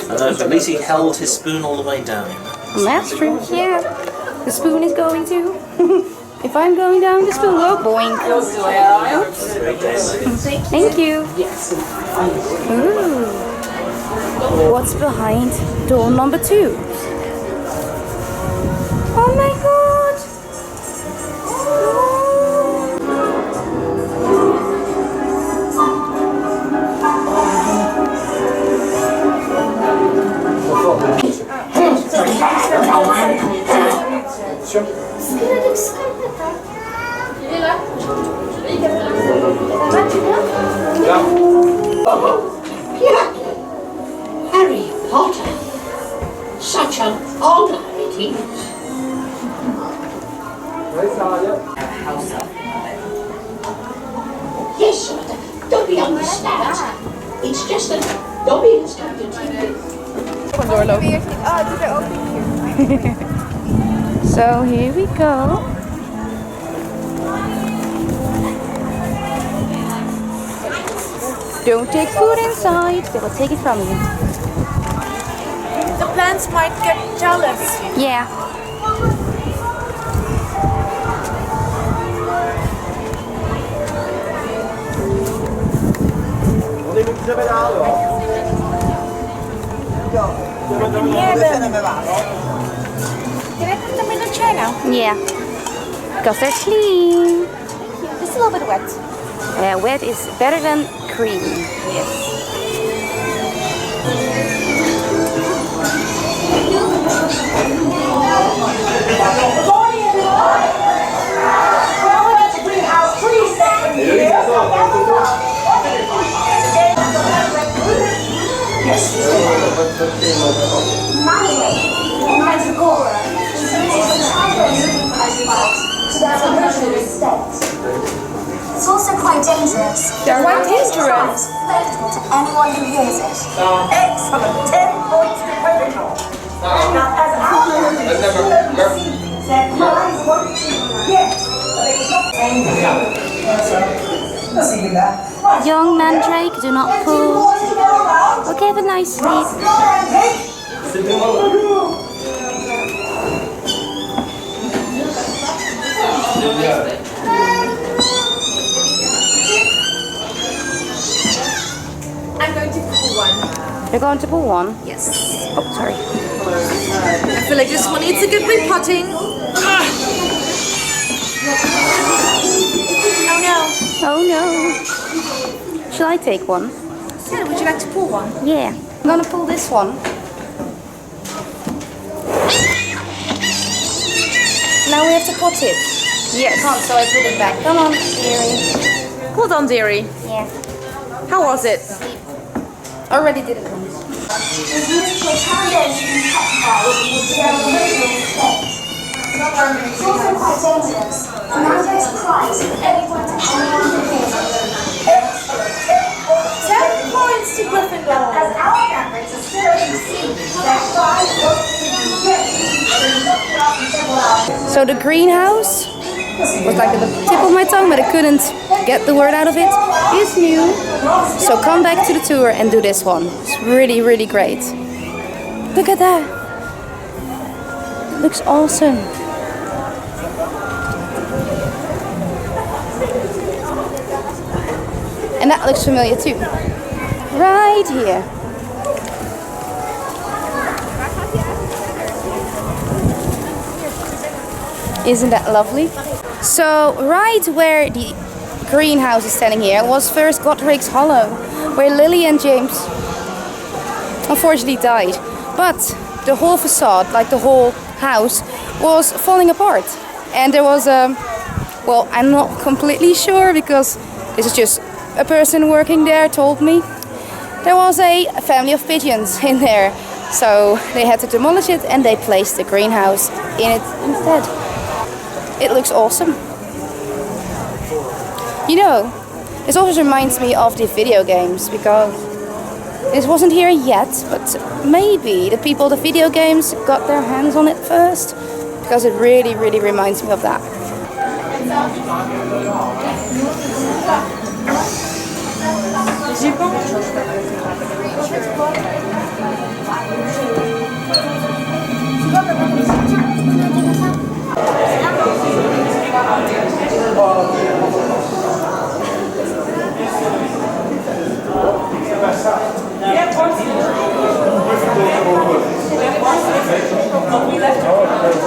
Although at least he held his spoon all the way down. And that's true. Yeah. The spoon is going too. If I'm going down, the spoon will boing. Thank you. Ooh. What's behind door number 2? Oh my god! Harry Potter. Such an honor it is. Yes, sir. Dobby understands. It's just that Dobby is going to take it. So here we go. Don't take food inside, they will take it from you. The plants might get jealous. Yeah. Can I put them in the chair now? Yeah. Because they're clean. Just a little bit wet. Wet is better than cream. Yes. It's also quite dangerous. They're quite dangerous. Fatal to anyone who hears it. Excellent. 10 points to Gryffindor. Now, as our their cries won't be yet. Young mandrake, do not pull. Okay, have a nice sleep. I'm going to pull one. You're going to pull one? Yes. Oh, sorry. I feel like this one needs a good repotting. Oh no. Oh no. Shall I take one? Yeah, would you like to pull one? Yeah. I'm gonna pull this one. Now we have to pot it. Yes. Come on, so I put it back. Come on, dearie. Hold on, dearie. Yeah. How was it? Already did it once. If you wish your foundation to be petrified, you will together with your state. It's also quite dangerous. The mandrake's cries for everyone to anyone who hears it. Excellent. 10 points to Gryffindor. As our mandrakes are still at sea, their cries won't be yet. So the greenhouse was like at the tip of my tongue, but I couldn't get the word out of it. Is new. So come back to the tour and do this one. It's really, really great. Look at that. It looks awesome. And that looks familiar too. Right here. Isn't that lovely? So right where the greenhouse is standing here was first Godric's Hollow, where Lily and James unfortunately died. But the whole facade, like the whole house, was falling apart. And there was a, well, I'm not completely sure because this is just a person working there told me. There was a family of pigeons in there. So they had to demolish it and they placed the greenhouse in it instead. It looks awesome. You know, this always reminds me of the video games because this wasn't here yet, but maybe the people of the video games got their hands on it first because it really, really reminds me of that.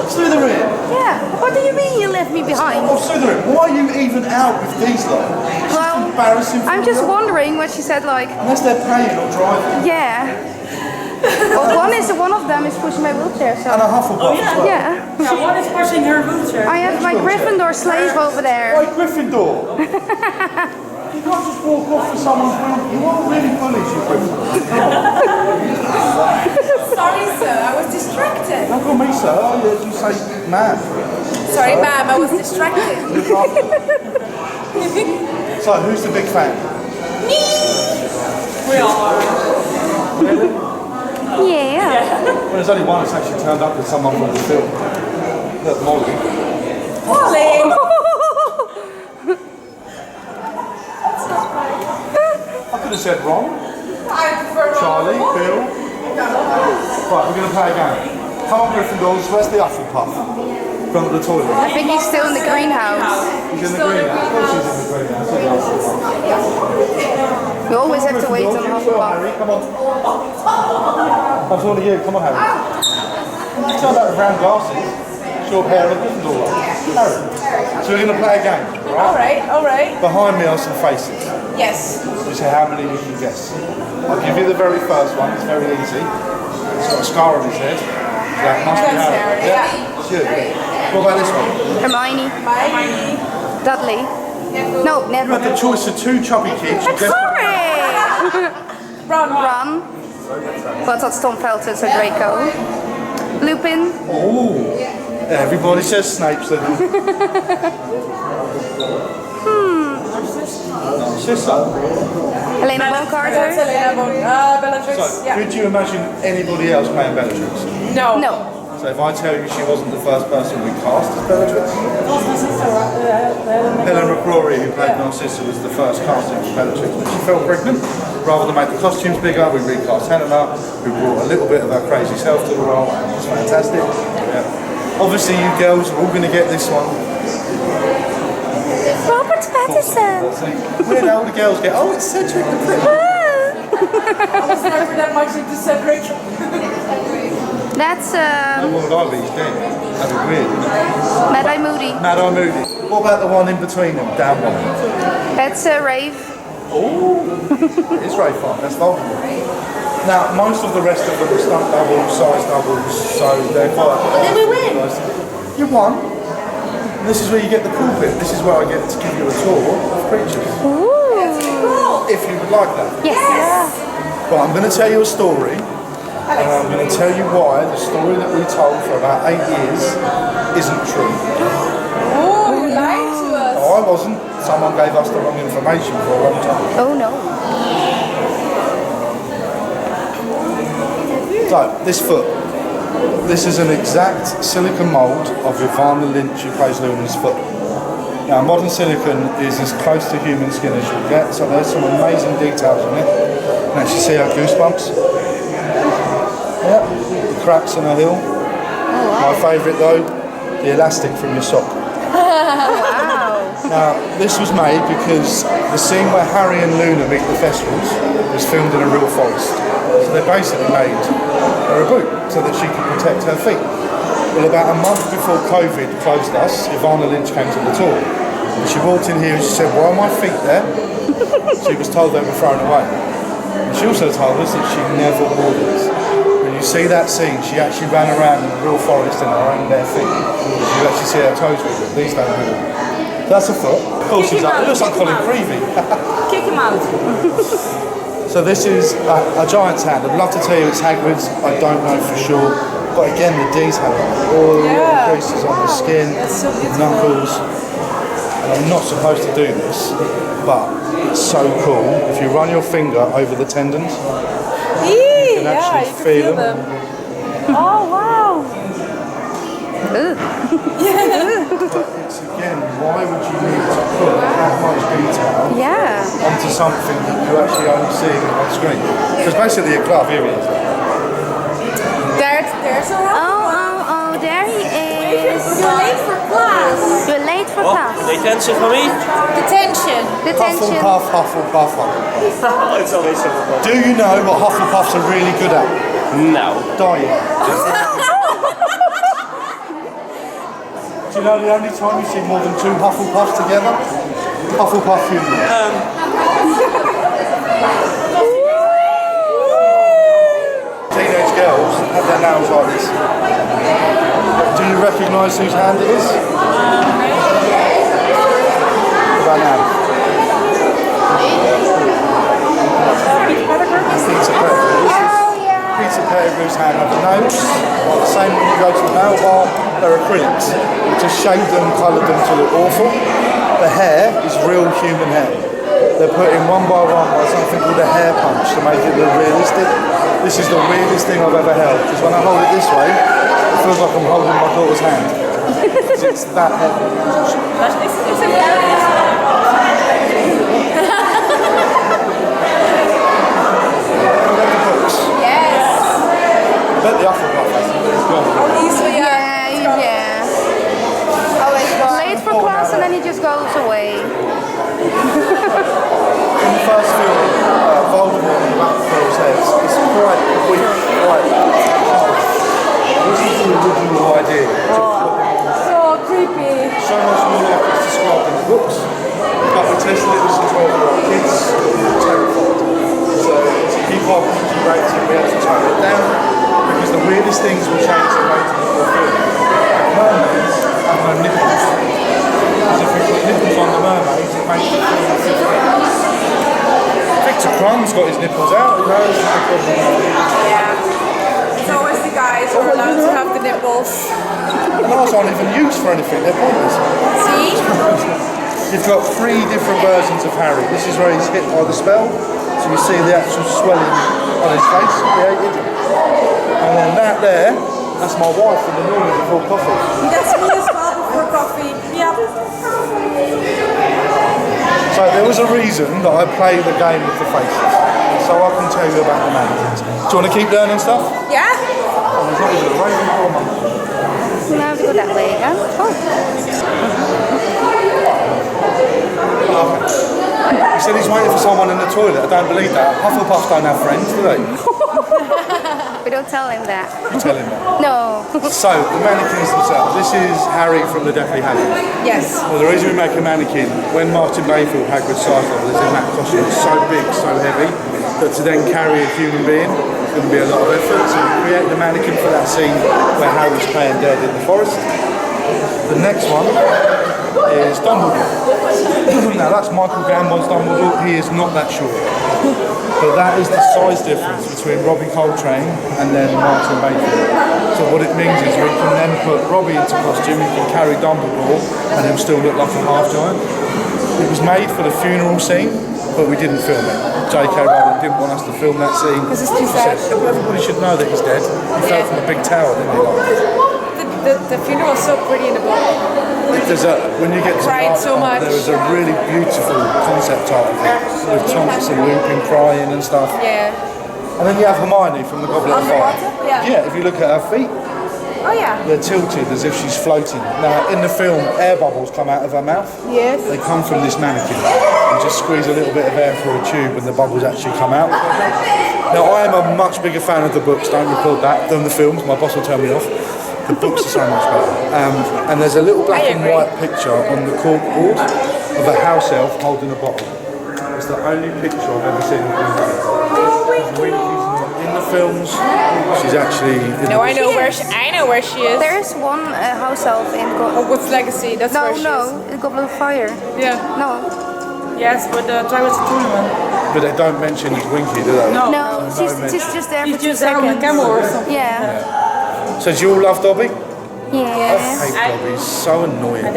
Slytherin! Yeah, what do you mean you left me behind? Oh, Slytherin, why are you even out with these lot? It's well, just embarrassing for I'm just you. wondering what she said, like... Unless they're paying or driving. Yeah. Well, one of them is pushing my wheelchair, so... And a Hufflepuff as well. Yeah. Yeah, one is pushing her wheelchair. I have my Gryffindor slave over there. Why Gryffindor? You can't just walk off for someone's wheel. You are really bullies, you Gryffindor. Sorry, sir, I was distracted. Don't call me sir, you say ma'am. Sorry, ma'am, I was distracted. So, who's the big fan? We are. Yeah. Well, there's only one that's actually turned up with someone from the film. Look, Molly. Molly! I could have said Ron, I prefer Charlie, Bill. Right, we're going to play a game. Come on, Gryffindors, where's the Hufflepuff? Front of the toilet. I think he's still in the greenhouse. He's in the greenhouse. Of course he's in the greenhouse. We always have to wait on Hufflepuff. Harry, come on. I'm talking to you. Come on, Harry. You turned out with round glasses, short hair and a Gryffindor. Harry. So we're going to play a game, right? Alright. Behind me are some faces. Yes. You say how many you can guess. I'll give you the very first one. It's very easy. He's got a scar on his head. That must be Harry. Yeah. It's you. What about this one? Hermione. Dudley. No, You had the Ned. choice of two chubby kids. You guessed- Sorry! Ron. But that's Tom Felton, so Draco. Lupin. Oh. Everybody says Snape, so Narcissa. Helena Bonham Carter. That's Helena Bellatrix. So, could you imagine anybody else playing Bellatrix? No. No. So if I tell you she wasn't the first person we cast as Bellatrix? Helen McCrory, who played Narcissa, was the first casting for Bellatrix, but she felt pregnant. Rather than make the costumes bigger, we recast Helena, who brought a little bit of her crazy self to the role, and it was fantastic. Yeah. Obviously you girls are all going to get this one. Robert Pattinson. Weird how all the girls get, oh, it's Cedric the Prick. I was never that much into Cedric. That's What would I be? He's dead. That'd be weird. Mad-Eye Moody. Mad-Eye Moody. What about the one in between them? Down one. That's Rave. Oh, it's Ray Farm. That's Voldemort. Now, most of the rest of them are stunt doubles, size doubles, so they're quite... But then we win. You won. And this is where you get the cool bit. This is where I get to give you a tour of creatures. Ooh. If you would like that. Yes. But I'm going to tell you a story. And I'm going to tell you why the story that we told for about 8 years isn't true. Oh, you lied to us. No, I wasn't. Someone gave us the wrong information for a long time. Oh no. So, this foot. This is an exact silicone mould of Ivana Lynch, who plays Luna's foot. Now, modern silicone is as close to human skin as you'll get, so there's some amazing details in it. You can actually see her goosebumps. Yeah, the cracks in her heel. Oh, wow. My favourite though, the elastic from your sock. Wow. Now, this was made because The scene where Harry and Luna meet the Thestrals was filmed in a real forest. So they basically made her a boot so that she could protect her feet. Well, about a month before COVID closed us, Ivana Lynch came to the tour. And she walked in here and she said, "Why are my feet there?" She was told they were thrown away. And she also told us that she never wore these. When you see that scene, she actually ran around in a real forest in her own bare feet. You actually see her toes with them. These don't move. That's a foot. Of course, she's like, it looks like Colin Creevy. Kick him out. So this is a giant's hand. I'd love to tell you it's Hagrid's. I don't know for sure. But again, the detail on it. All the creases on the skin, knuckles. And I'm not supposed to do this, but it's so cool. If you run your finger over the tendons, you can actually feel them. Oh, wow. It's again, why would you need to put that much detail onto something that you actually only see on screen? Because basically a glove, here it is. There's a Oh, there he is. You're late for class. You're late for class. Detention for me? Detention. Hufflepuff, Hufflepuff, Hufflepuff. It's always Hufflepuff. Do you know what Hufflepuffs are really good at? No. Dying. Do you know the only time you see more than two Hufflepuffs together? Hufflepuff funeral. Teenage girls have their nails like this. Do you recognise whose hand it is? Right now. Peter Pettigrew's hand over nails. The same when you go to the nail bar, they're acrylics. You just shaved them, coloured them to look awful. The hair is real human hair. They're put in one by something called a hair punch to make it look realistic. This is the weirdest thing I've ever held, because when I hold it this way, it feels like I'm holding my daughter's hand. It's that heavy. I bet the Hufflepuff has gone. Late for class and then he just goes away. In the first film, Voldemort in the back of Phil's head, it's quite weak, quite harsh. This is the original idea. So creepy. So much more like it's described in the books, but we tested it with some 12-year-old kids who were terrified. So to keep our PG rating, we had to tone it down, because the weirdest things will change the rating of the film. Mermaids have no nipples. Because if we put nipples on the mermaids, it makes it feel Victor Crumb's got his nipples out, you know, it's no problem. Yeah. It's always the guys who are allowed to have the nipples. And ours aren't even used for anything, they're pointless. See? You've got 3 different versions of Harry. This is where he's hit by the spell, so you see the actual swelling on his face created. And then that there, that's my wife in the morning before coffee. That's me as well before coffee. Yep. So there was a reason that I play the game with the faces, so I can tell you about the mannequins. Do you want to keep learning stuff? Yeah. Oh, there's not even a raven or a monkey. Now we go that way again. He said he's waiting for someone in the toilet. I don't believe that. Hufflepuffs don't have friends, do they? We don't tell him that. You tell him that. No. So, the mannequins themselves. This is Harry from the Deathly Hallows. Yes. Well, the reason we make a mannequin, when Martin Mayfield, Hagrid's size level, is in that costume, it's so big, so heavy, that to then carry a human being is going to be a lot of effort. So we create the mannequin for that scene where Harry's playing dead in the forest. The next one is Dumbledore. Now that's Michael Gambon's Dumbledore. He is not that short. But that is the size difference between Robbie Coltrane and then Martin Mayfield. So what it means is we can then put Robbie into costume, he can carry Dumbledore, and he'll still look like a half giant. It was made for the funeral scene, but we didn't film it. J.K. Rowling didn't want us to film that scene. Because it's too She sad. said, everybody should know that he's dead. He fell from a big tower, didn't he? The funeral is so pretty in the book. When you get to cried so much. there is a really beautiful concept art of it, with Tonks and Lupin crying and stuff. Yeah. And then you have Hermione from the Goblet of Fire. Yeah. If you look at her feet, Oh yeah. They're tilted as if she's floating. Now, in the film, air bubbles come out of her mouth. Yes. They come from this mannequin. You just squeeze a little bit of air through a tube and the bubbles actually come out. Now, I am a much bigger fan of the books, don't record that, than the films. My boss will tell me off. The books are so much better. And there's a little black and white picture on the corkboard of a house elf holding a bottle. It's the only picture I've ever seen of Winky's not in the films. She's actually in the I know where she is. There is one house elf in Hogwarts Legacy. That's where she is. in Goblet of Fire. Yeah. No. Yes, but the Twilight tournament. But they don't mention it's Winky, do they? No, she's just there for 2 just there on the seconds. camera or something. Yeah. So do you all love Dobby? Yes. I hate Dobby, he's so annoying. I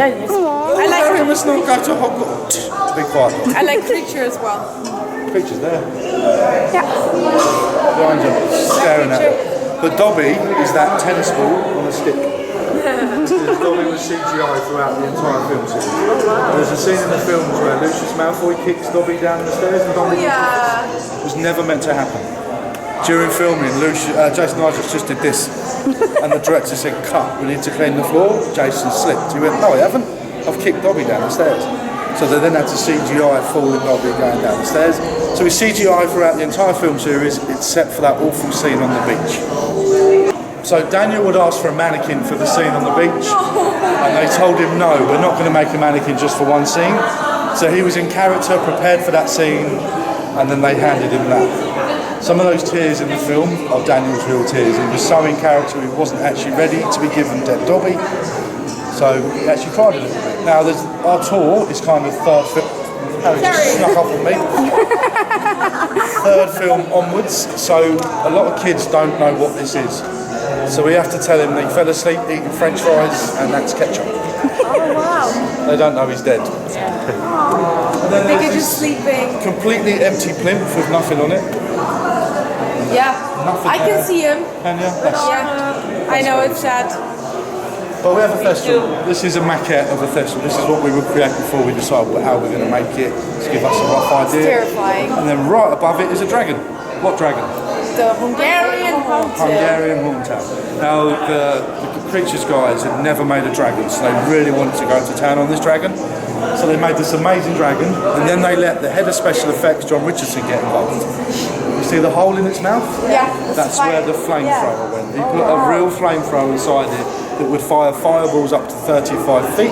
like He must not go to Hogwarts. Be quiet. I like Creature as well. Creature's there. Yeah. Behind you, staring at her. But Dobby is that tennis ball on a stick. Dobby was CGI throughout the entire film series. There's a scene in the films where Lucius Malfoy kicks Dobby down the stairs and Dobby it was never meant to happen. During filming, Jason Isaacs just did this, and the director said, "Cut, we need to clean the floor." Jason slipped. He went, "No, I haven't. I've kicked Dobby down the stairs." So they then had to CGI falling Dobby going down the stairs. So we CGI throughout the entire film series, except for that awful scene on the beach. So Daniel would ask for a mannequin for the scene on the beach, and they told him, "No, we're not going to make a mannequin just for one scene." So he was in character, prepared for that scene, and then they handed him that. Some of those tears in the film are Daniel's real tears. He was so in character, he wasn't actually ready to be given Dead Dobby. So he actually cried a little bit. Now, our tour is kind of third film. Harry just snuck up on me. Third film onwards. So a lot of kids don't know what this is. So we have to tell him that he fell asleep eating French fries and that's ketchup. Oh wow. They don't know he's dead. And then They're there's just sleeping. completely empty plinth with nothing on it. Yeah. Nothing I can there. see him. Can you? Yeah. I know it's sad. But we have a festival. This is a maquette of a festival. This is what we would create before we decide how we're going to make it, to give us a rough idea. It's terrifying. And then right above it is a dragon. What dragon? The Hungarian Hotel. Hungarian Horntail. Now, the Creatures guys had never made a dragon, so they really wanted to go to town on this dragon. So they made this amazing dragon, and then they let the head of special effects, John Richardson, get involved. You see the hole in its mouth? Yeah. That's where the flamethrower went. He put a real flamethrower inside it that would fire fireballs up to 35 feet.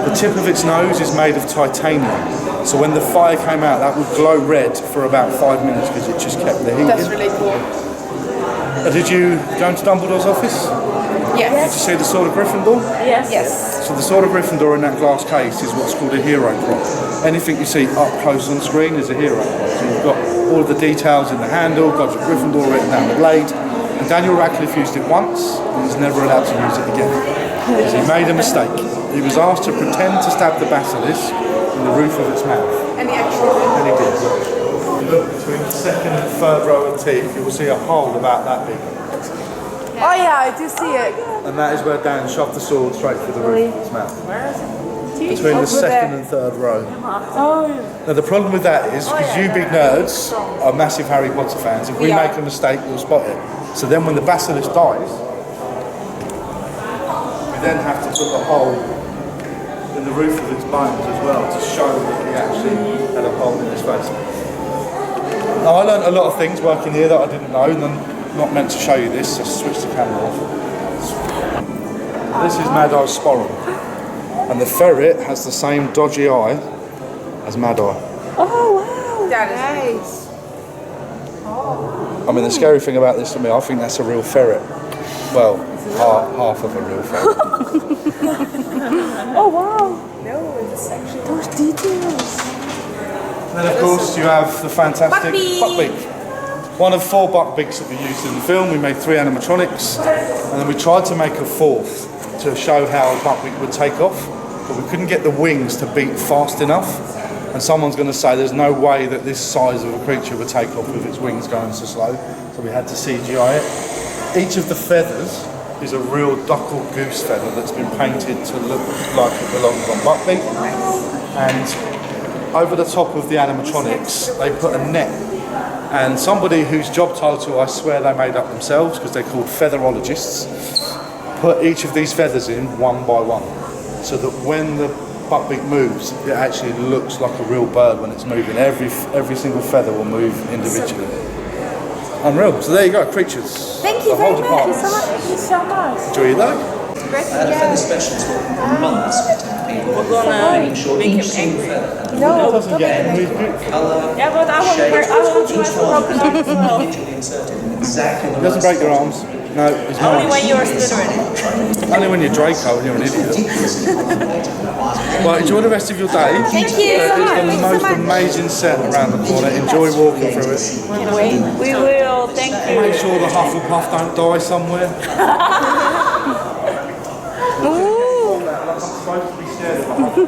The tip of its nose is made of titanium. So when the fire came out, that would glow red for about 5 minutes because it just kept the heat That's in. really cool. Did you go into Dumbledore's office? Yes. Did you see the Sword of Gryffindor? Yes. Yes. So the Sword of Gryffindor in that glass case is what's called a hero prop. Anything you see up close on screen is a hero prop. So you've got all of the details in the handle, Godric Gryffindor written down the blade. And Daniel Radcliffe used it once and was never allowed to use it again. Because he made a mistake. He was asked to pretend to stab the basilisk in the roof of its mouth. And he actually did. And he did. If you look between the second and third row of teeth, you will see a hole about that big. Oh yeah, I do see it. And that is where Dan shoved the sword straight through the roof of his mouth. Where is it? Between the second and third row. Oh. Now the problem with that is, because you big nerds are massive Harry Potter fans, if we make a mistake, you'll spot it. So then when the basilisk dies, we then have to put a hole in the roof of its bones as well to show that he actually had a hole in his face. Now I learned a lot of things working here that I didn't know, and I'm not meant to show you this, so switch the camera off. This is Mad-Eye's sporran, and the ferret has the same dodgy eye as Mad-Eye. Oh wow. That is nice. I mean, the scary thing about this to me, I think that's a real ferret. Well, half of a real ferret. Oh wow. No, it's actually those details. And then of course you have the fantastic Buckbeak. One of 4 Buckbeaks that we used in the film. We made 3 animatronics, and then we tried to make a 4th to show how a Buckbeak would take off, but we couldn't get the wings to beat fast enough. And someone's going to say there's no way that this size of a creature would take off with its wings going so slow, so we had to CGI it. Each of the feathers is a real duck or goose feather that's been painted to look like it belongs on Buckbeak. And over the top of the animatronics, they put a net. And somebody whose job title I swear they made up themselves, because they're called featherologists, put each of these feathers in one by one, so that when the buckbeak moves, it actually looks like a real bird when it's moving. Every single feather will move individually. Unreal. So there you go, creatures. Thank you very much. Thank you so much. Enjoy your day. I had a feather specialist for months. We're gonna make him angry. No, it doesn't get angry. Yeah, but I want to wear broken arms as well. He doesn't break your arms. No, it's Only nice. when you're slithering. Only when you're Draco and you're an idiot. Well, enjoy the rest of your day. Thank you so much. It's the most amazing set around the corner. Enjoy walking through it. Can't wait. We will. Thank you. Make sure the Hufflepuff don't die somewhere. Ooh. I'm supposed to be scared of a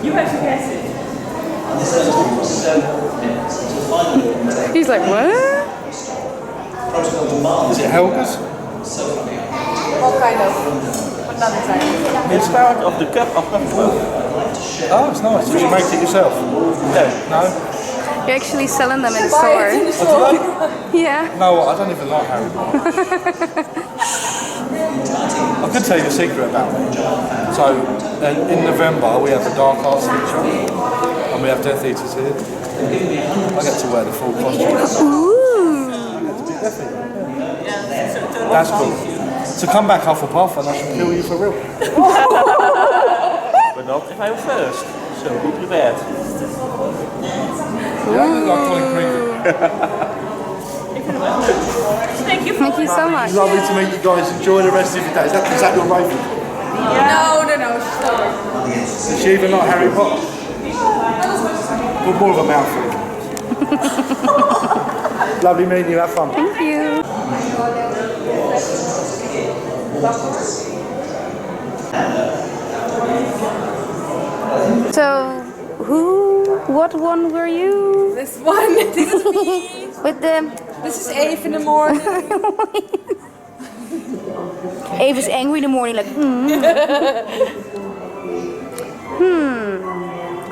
You have to guess it. He's like, what? Is it Helga's? What kind of? Another side. It's part of the cup of Hufflepuff. Oh, it's nice. Did you make it yourself? No? You're actually selling them in the store. Yeah. No, I don't even like Harry Potter. I could tell you a secret about me. So, in November we have the Dark Arts lecture, and we have Death Eaters here. I get to wear the full costume. Ooh. That's cool. So come back, Hufflepuff, and I shall kill you for real. But not if I'm first. So be prepared. Yeah, I look like Colin Creevy. Thank you. Thank you so much. Lovely to meet you guys. Enjoy the rest of your day. Is that your raven? No, she's not. Is she even like Harry Potter? But more of a mouthful. Lovely meeting you. Have fun. Thank you. So, what one were you? This one. This is me. With the... This is Eve in the morning. Eve is angry in the morning, like,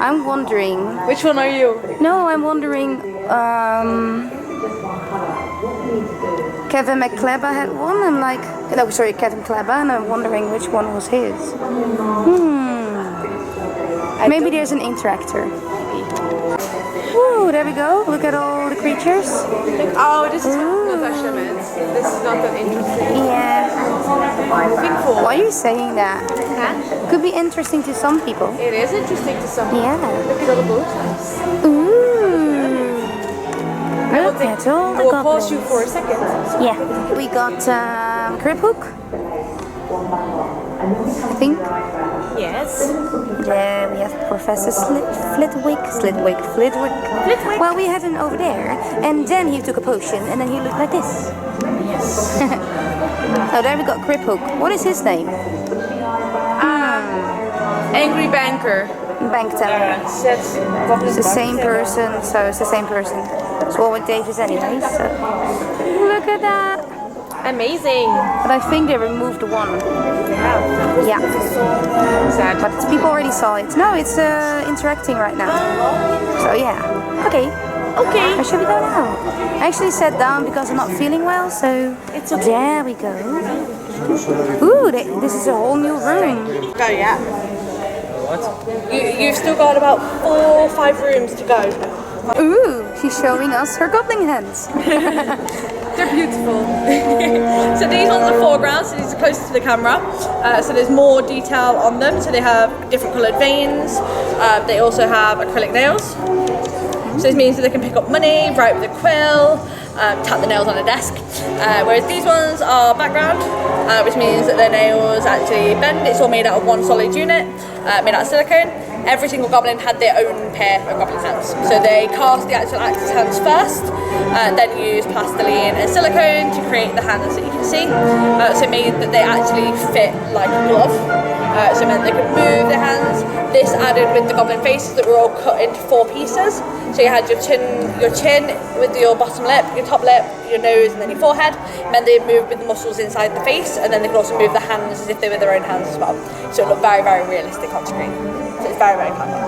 I'm wondering. Which one are you? No, I'm wondering. Kevin McCleba had one. I'm like, no, sorry, Kevin Kleba, and I'm wondering which one was his. Maybe there's an interactor. Ooh, there we go. Look at all the creatures. Oh, this is not measurements. This is not that interesting. Yeah. Moving forward. Why are you saying that? Huh? Could be interesting to some people. It is interesting to some people. Yeah. Look at all the bowties. Ooh. Look at all the I will goblins. pause you for a second. Yeah. We got Grip Hook. I think. Yes. There we have Professor Flitwick. Well, we had him over there, and then he took a potion, and then he looked like this. Yes. Oh, there we got Grip Hook. What is his name? Angry banker. Bank teller. It's the same person, so it's the same person. It's Warwick Davis anyway, so. Look at that. Amazing. But I think they removed one. Yeah. Sad. But people already saw it. No, it's interacting right now. So yeah. Okay. Okay. Where should we go now? I actually sat down because I'm not feeling well, so it's okay. There we go. Ooh, this is a whole new room. Oh yeah. What? You've still got about 4 or 5 rooms to go. Ooh, she's showing us her goblin hands. They're beautiful. So these ones are foregrounds, so these are closer to the camera. So there's more detail on them. So they have different coloured veins. They also have acrylic nails. So this means that they can pick up money, write with a quill, tap the nails on a desk. Whereas these ones are background, which means that their nails actually bend. It's all made out of one solid unit, made out of silicone. Every single goblin had their own pair of goblin hands. So they cast the actual actor's hands first, then use plastiline and silicone to create the hands that you can see. So it made that they actually fit like a glove. So it meant they could move their hands. This added with the goblin faces that were all cut into 4 pieces. So you had your chin with your bottom lip, your top lip, your nose, and then your forehead. And then they moved with the muscles inside the face, and then they could also move the hands as if they were their own hands as well. So it looked very, very realistic on screen. So it's very, very clever.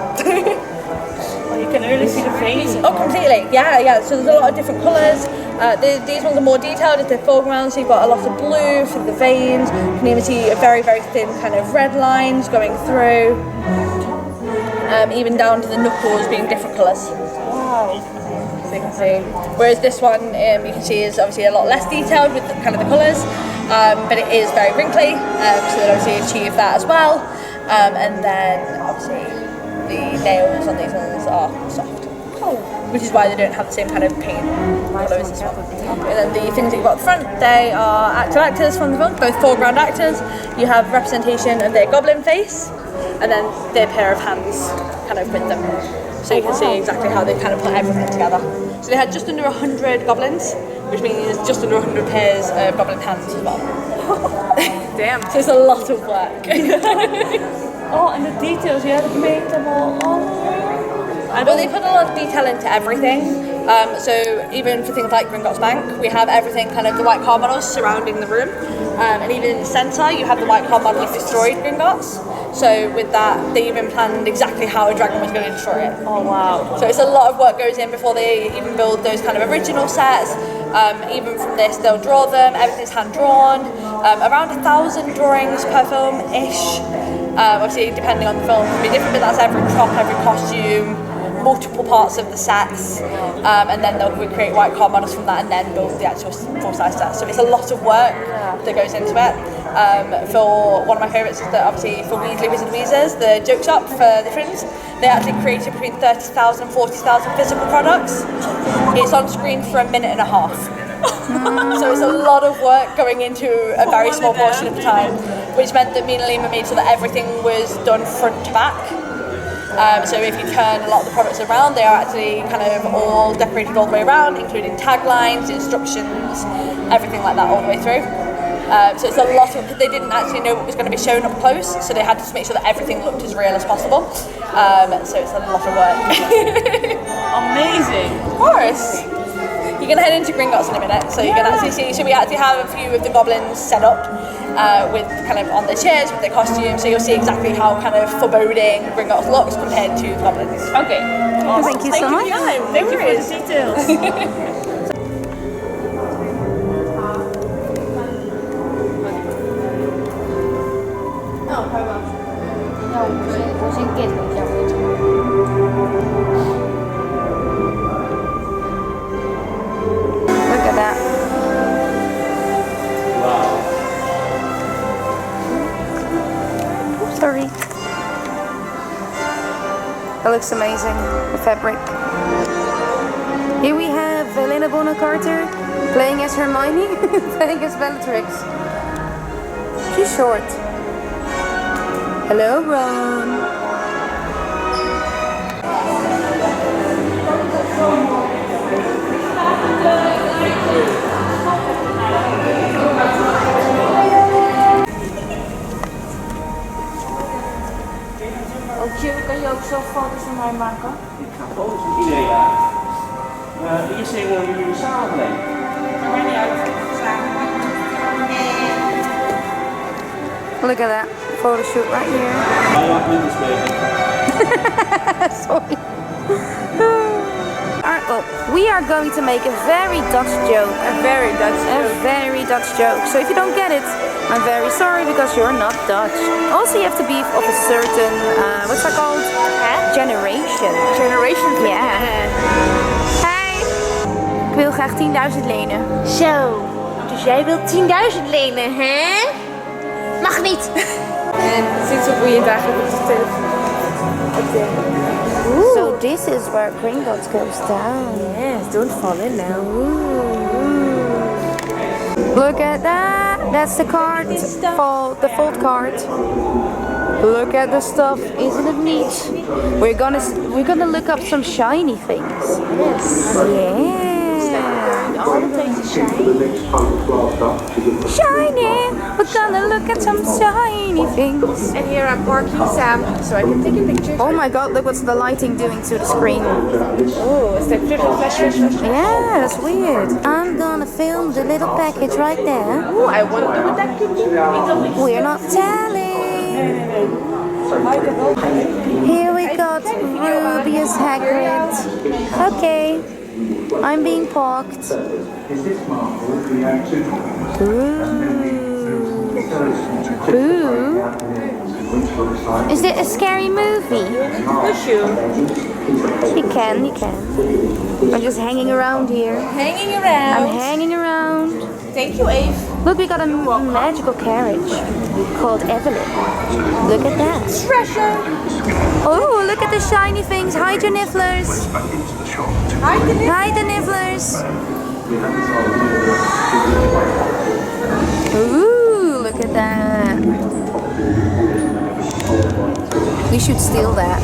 You can really see the veins. Oh, completely. Yeah. So there's a lot of different colours. These ones are more detailed. It's the foreground, so you've got a lot of blue for the veins. You can even see a very, very thin kind of red lines going through. Even down to the knuckles being different colours. Wow. So you can see. Whereas this one, you can see is obviously a lot less detailed with the colours, but it is very wrinkly. So they obviously achieve that as well. And then obviously the nails on these ones are soft. Which is why they don't have the same kind of paint colours as well. And then the things that you've got at the front, they are actual actors from the film, both foreground actors. You have representation of their goblin face, and then their pair of hands kind of with them. So you can see exactly how they kind of put everything together. So they had just under 100 goblins, which means just under 100 pairs of goblin hands as well. Damn. So it's a lot of work. Oh, and the details, you had to make them all. Well, they put a lot of detail into everything. So even for things like Gringotts Bank, we have everything kind of the white car models surrounding the room. And even in the centre, you have the white car model of destroyed Gringotts. So with that, they even planned exactly how a dragon was going to destroy it. Oh wow. So it's a lot of work goes in before they even build those kind of original sets. Even from this, they'll draw them, everything's hand-drawn. Around 1,000 drawings per film-ish. Obviously, depending on the film, it can be different, but that's every prop, every costume, multiple parts of the sets, and then they'll recreate white car models from that and then build the actual full-size set. So it's a lot of work that goes into it. For one of my favourites is that obviously for Weasley Wizard Weezers, the joke shop for the films, they actually created between 30,000 and 40,000 physical products. It's on screen for 1.5 minutes. So it's a lot of work going into a very small portion of the time, which meant that me and Alima made sure that everything was done front to back. So if you turn a lot of the products around, they are actually kind of all decorated all the way around, including taglines, instructions, everything like that all the way through. So it's a lot of, they didn't actually know what was going to be shown up close, so they had to make sure that everything looked as real as possible. So it's a lot of work. Amazing. Of course. You're going to head into Gringotts in a minute, so you can actually see, so we actually have a few of the goblins set up with kind of on their chairs with their costumes, so you'll see exactly how kind of foreboding Gringotts looks compared to the goblins. Okay. Awesome. Thank you so much. Thank you for the details. Look at that. Oops, sorry. That looks amazing. The fabric. Here we have Helena Bonham Carter playing as Hermione, playing as Bellatrix. She's short. Hello, Ron. Jill, kan je ook zo foto's van mij maken? Ik ga foto's van iedereen maken. Eerst even jullie samen nemen. Dat maakt niet uit. Samen. Look at that photo shoot right here. Hij mag minder spelen. Sorry. Alright, well, we are going to make a very Dutch joke. A very Dutch joke. So if you don't get it, I'm very sorry because you're not Dutch. Also, you have to be of a certain, what's that called? Generation. Generation? Yeah. Hi. Ik wil graag 10.000 lenen. Zo, dus jij wilt 10.000 lenen, hè? Mag niet. En het ziet zo boeiend eigenlijk op de telefoon. So this is where Gringotts goes down. Yes, don't fall in now. Look at that. That's the card. The fold card. Look at the stuff. Isn't it neat? We're gonna look up some shiny things. Yes. Yeah. Shiny. We're gonna look at some shiny things. And here I'm parking Sam, so I can take a picture. Oh my god, look what's the lighting doing to the screen. Oh, is that little flash? Yeah, that's weird. I'm gonna film the little package right there. Oh, I wonder what that could be. We're not telling. Here we got Rubius Hagrid. Okay, I'm being poked. Boo. Is it a scary movie? Push you. You can. I'm just hanging around here. Hanging around. I'm hanging around. Thank you, Eve. Look, we got a magical carriage called Evelyn. Look at that. Treasure. Oh, look at the shiny things. Hide your nifflers. Hide the nifflers. Ooh, look at that. We should steal that.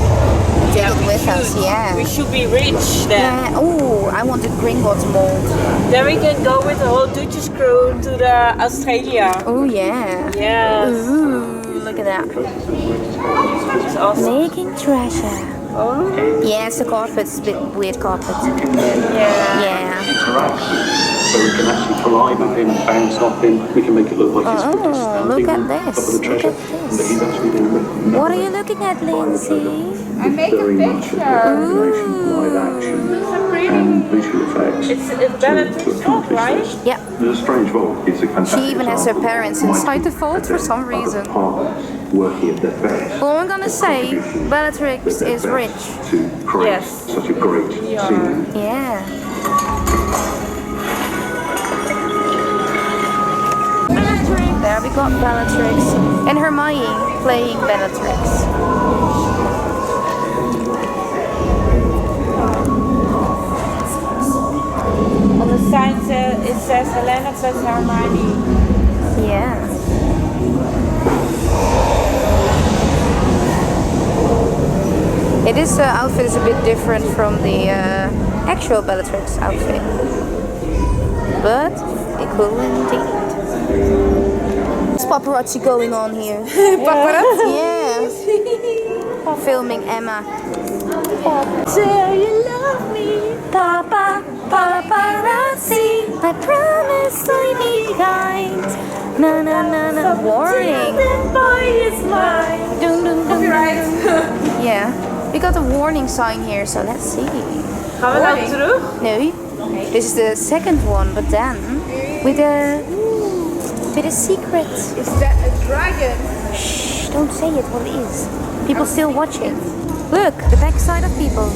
Take it with us, yeah. We should be rich then. Yeah. Oh, I want the Gringotts mold. Then we can go with the whole Duchess crew to the Australia. Oh yeah. Yes. Ooh, look at that. It's awesome. Making treasure. Oh. Yeah, it's the carpet. It's a bit weird carpet. Yeah. So we can actually collide with him, bounce off him. We can make it look like he's standing look at on top this. of the treasure. But he's actually been written. What are you looking at, Lindsay? I make a picture. Live action and visual effects. It's Bellatrix Vault, right? Yeah. There's a strange vault. It's a fantastic She even has her example parents of inside the vault for some reason. partners working at their best. Well, I'm gonna say Bellatrix is rich. To create such a great scene. Yeah. There we got Bellatrix and Hermione playing Bellatrix. On the sign it says Helena plus Hermione. Yeah. This outfit is a bit different from the actual Bellatrix outfit, but cool indeed. There's paparazzi going on here. Paparazzi? Yeah. Filming Emma. Say you love me, Papa, paparazzi. I promise I'll be kind. Na na na na. Warning. Dun, dun, dun, dun. Yeah. We got a warning sign here, so let's see. Gaan we nou terug? No. This is the second one, but then with a secret. Is that a dragon? Shh, don't say it what it is. People still watching. Look, the backside of people.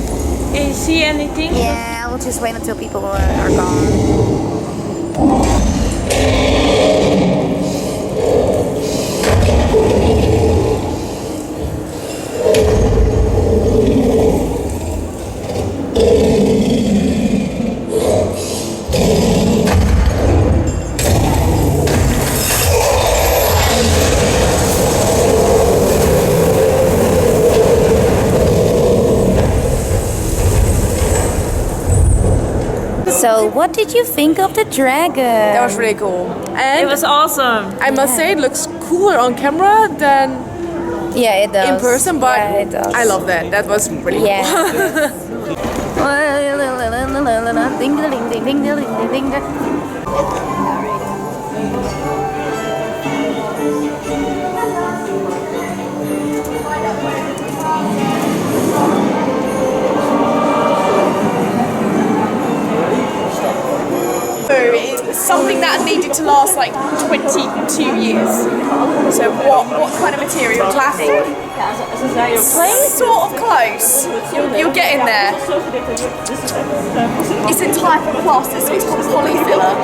Can you see anything? Yeah, we'll just wait until people are gone. So, what did you think of the dragon? That was really cool. And it was awesome. I must say it looks cooler on camera than it does. in person, but it does. I love that. That was really cool. Ding ding ding ding ding ding ding. It's something that needed to last like 22 years. So what kind of material? Plastic? Sort of close. You're getting there. It's a type of plastic, so it's called polyfiller.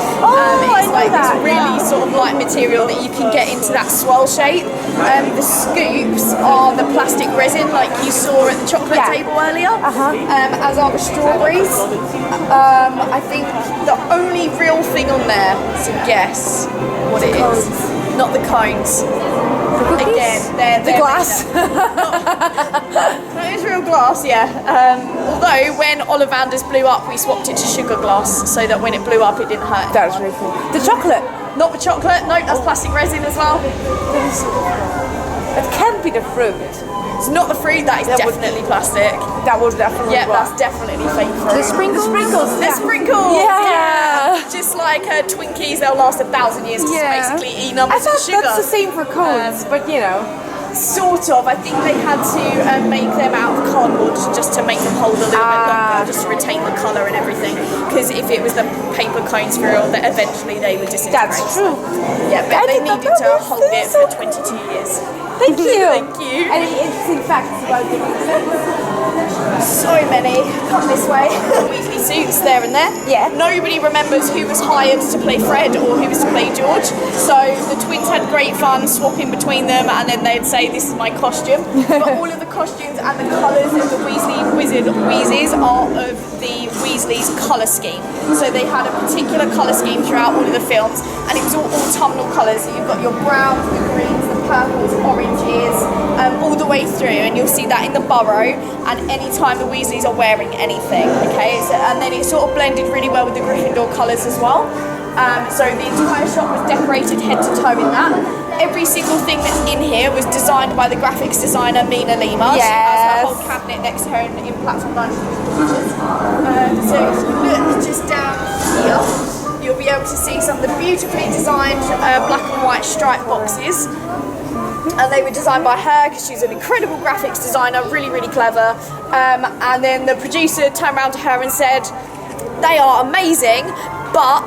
It's like this really sort of light material that you can get into that swirl shape. The scoops are the plastic resin like you saw at the chocolate table earlier, as are the strawberries. I think the only real thing on there is to guess what it is. Not the cones. Again, they're the glass. That is real glass, yeah. Although when Ollivanders blew up, we swapped it to sugar glass so that when it blew up, it didn't hurt. That was really cool. The chocolate. Not the chocolate. No, that's plastic resin as well. It can't be the fruit. It's not the fruit. That is definitely plastic. That was definitely. Yeah, that's definitely fake fruit. The sprinkles. The sprinkles. Yeah. Just like Twinkies, they'll last 1,000 years because basically eat numbers and sugar. That's the same for cones, but you know. Sort of. I think they had to make them out of cardboard just to make them hold a little bit longer, just to retain the colour and everything. Because if it was the paper cones for real, that eventually they would disintegrate. That's true. Yeah, but they needed to hold it for 22 years. Thank you. Thank you. Any interesting facts about the So many. Come this way. Weasley suits there and there. Yeah. Nobody remembers who was hired to play Fred or who was to play George. So the twins had great fun swapping between them, and then they'd say, "This is my costume." But all of the costumes and the colours of the Weasley Wizard Weezes are of the Weasleys' colour scheme. So they had a particular colour scheme throughout all of the films, and it was all autumnal colours. So you've got your browns, the greens, the purples, oranges, all the way through, and you'll see that in the Burrow and any time the Weasleys are wearing anything, okay? So, and then it sort of blended really well with the Gryffindor colours as well. So the entire shop was decorated head to toe in that. Every single thing that's in here was designed by the graphics designer Mina Lima. Yes. She has her whole cabinet next to her in platform dining pictures. So if you look just down here, you'll be able to see some of the beautifully designed black and white stripe boxes. And they were designed by her because she's an incredible graphics designer, really, really clever. And then the producer turned around to her and said, "They are amazing, but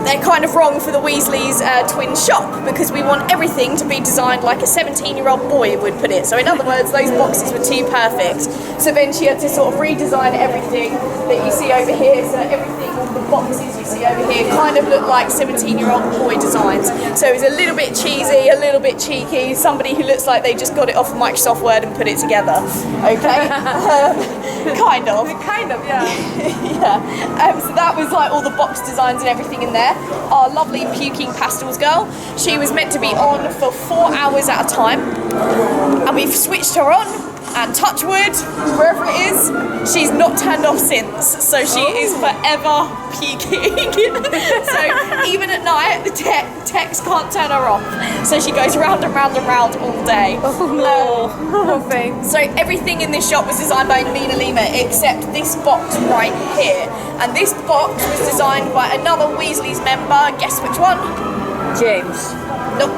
they're kind of wrong for the Weasleys' twin shop because we want everything to be designed like a 17-year-old boy would put it." So in other words, those boxes were too perfect. So then she had to sort of redesign everything that you see over here. So everything, all the boxes you see over here kind of look like 17-year-old boy designs. So it was a little bit cheesy, a little bit cheeky, somebody who looks like they just got it off of Microsoft Word and put it together. Okay? Kind of. Kind of, yeah. Yeah. So that was like all the box designs and everything in there. Our lovely puking pastels girl, she was meant to be on for 4 hours at a time, and we've switched her on, and touch wood, wherever it is, she's not turned off since. So she is forever puking. So even at night, the text can't turn her off. So she goes round and round and round all day. So everything in this shop was designed by Mina Lima except this box right here. And this box was designed by another Weasley's member. Guess which one? James. Nope.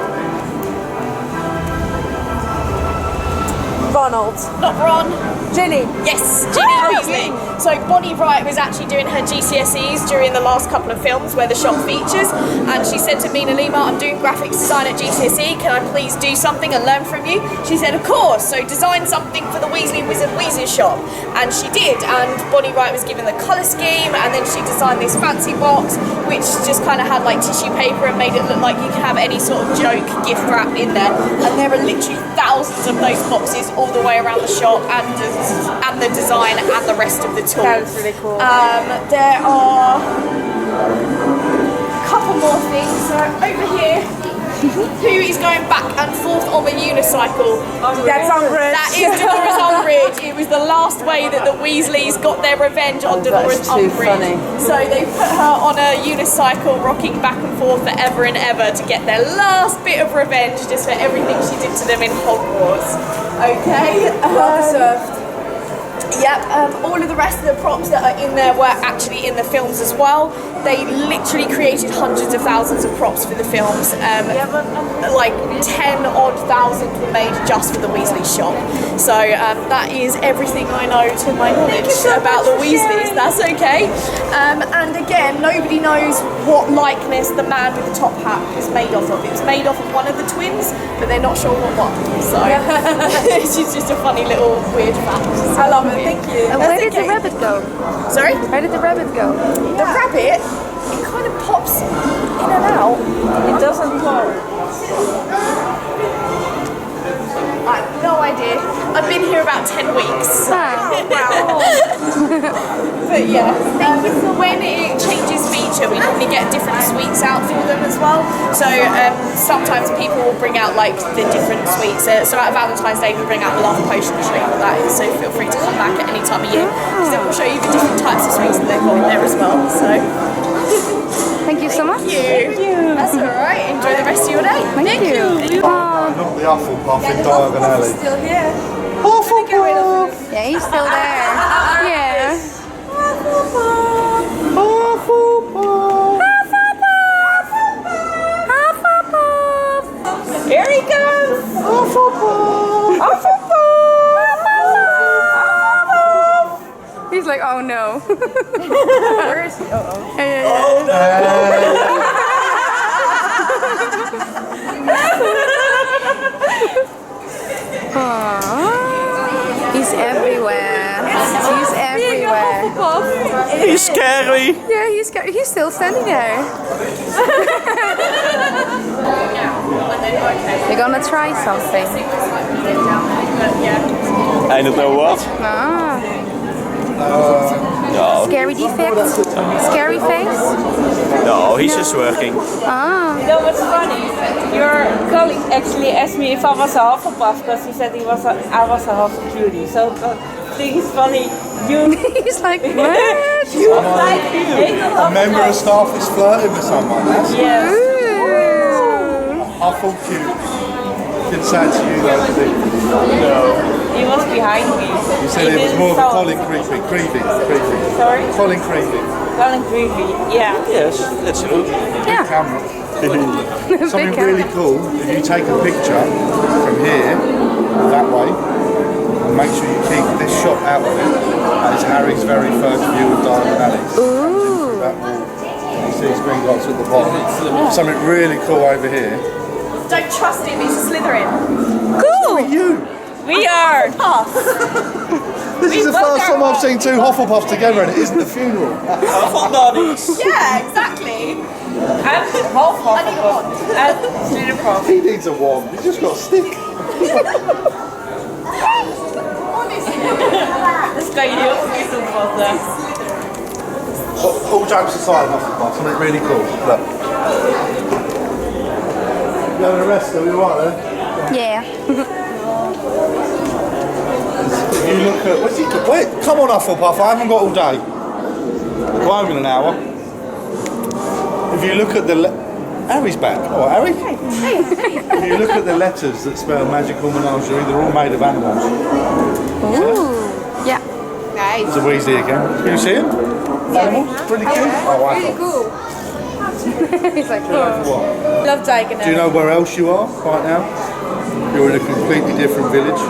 Ronald. Not Ron. Ginny. Yes, Ginny Weasley. So Bonnie Wright was actually doing her GCSEs during the last couple of films where the shop features, and she said to Mina Lima, "I'm doing graphics design at GCSE, can I please do something and learn from you?" She said, "Of course, so design something for the Weasley Wizard Weezes shop." And she did, and Bonnie Wright was given the colour scheme, and then she designed this fancy box which just kind of had like tissue paper and made it look like you could have any sort of joke gift wrap in there. And there are literally thousands of those boxes all the way around the shop, and the design and the rest of the tool. That's really cool. There are a couple more things. So over here, who is going back and forth on the unicycle? That's Umbridge. That is Dolores Umbridge. It was the last way that the Weasleys got their revenge on Dolores Umbridge. Funny. So they put her on a unicycle, rocking back and forth forever and ever to get their last bit of revenge just for everything she did to them in Hogwarts. Okay. Well deserved. Yep, all of the rest of the props that are in there were actually in the films as well. They literally created hundreds of thousands of props for the films. Like 10-odd thousand were made just for the Weasley shop. So that is everything I know to my knowledge about the Weasleys. That's okay. And again, nobody knows what likeness the man with the top hat is made off of. It was made off of one of the twins, but they're not sure what one. So it's just a funny little weird fact. I love it. Thank you. And where did the rabbit go? Sorry? Where did the rabbit go? The rabbit, it kind of pops in and out. It doesn't flow. I have no idea. I've been here about 10 weeks. So. Wow. But yeah, when it changes feature, we normally get different sweets out for them as well. So sometimes people will bring out like the different sweets. So at Valentine's Day we bring out the love potion to show you what that is. So feel free to come back at any time of year because then we'll show you the different types of sweets that they've got in there as well. So Thank you so much. Thank you. That's alright. Enjoy the rest of your day. Thank you. Not the Hufflepuff in Diagon Alley. Still here. Hufflepuff! Yeah, he's still there. Yeah. Here he comes. Oh no. Where is he? Oh. Aww. He's everywhere. He's everywhere. He's scary. Yeah, he's scary. He's still standing there. You're gonna try something. I don't know what. Ah. No. Scary defect? Scary face? No, he's just working. Ah. You know what's funny? Your colleague actually asked me if I was a Hufflepuff because he said I was a Hufflepuff. So I think it's funny. He's like, what? You like A member of staff is flirting with someone. That's yes. Hufflepuff. Did say to you though, did he? No. He was behind me. You said it was more of a Colin Creevy. Sorry? Colin Creevy. Colin Creevy, yeah. Yes, that's good. Big camera. Something really cool, if you take a picture from here, that way, and make sure you keep this shot out of it, that is Harry's very first view of Diagon Alley. Ooh. That will, you see his green dots at the bottom. Something really cool over here. Don't trust him, he's a Slytherin. Cool! You! We are! This is the first time I've seen two Hufflepuffs together and it isn't a funeral. Yeah, exactly. I'm half Hufflepuff. And Slytherin. He needs a wand, he's just got a stick. This guy heel vergeten wat. All jokes aside, Hufflepuff, something really cool. Look. You having a rest? Are we alright there? Yeah. If you look at, where's he? Wait, come on, Hufflepuff. I haven't got all day. Go home in an hour. If you look at the Harry's back. Oh, Harry. If you look at the letters that spell magical menagerie, they're all made of animals. Ooh. Yeah. There's a Weasley again. Can you see him? Animals. Pretty cute. Oh, I Really cool. He's like, what? Love Diagon. Do you know where else you are right now? You're in a completely different village.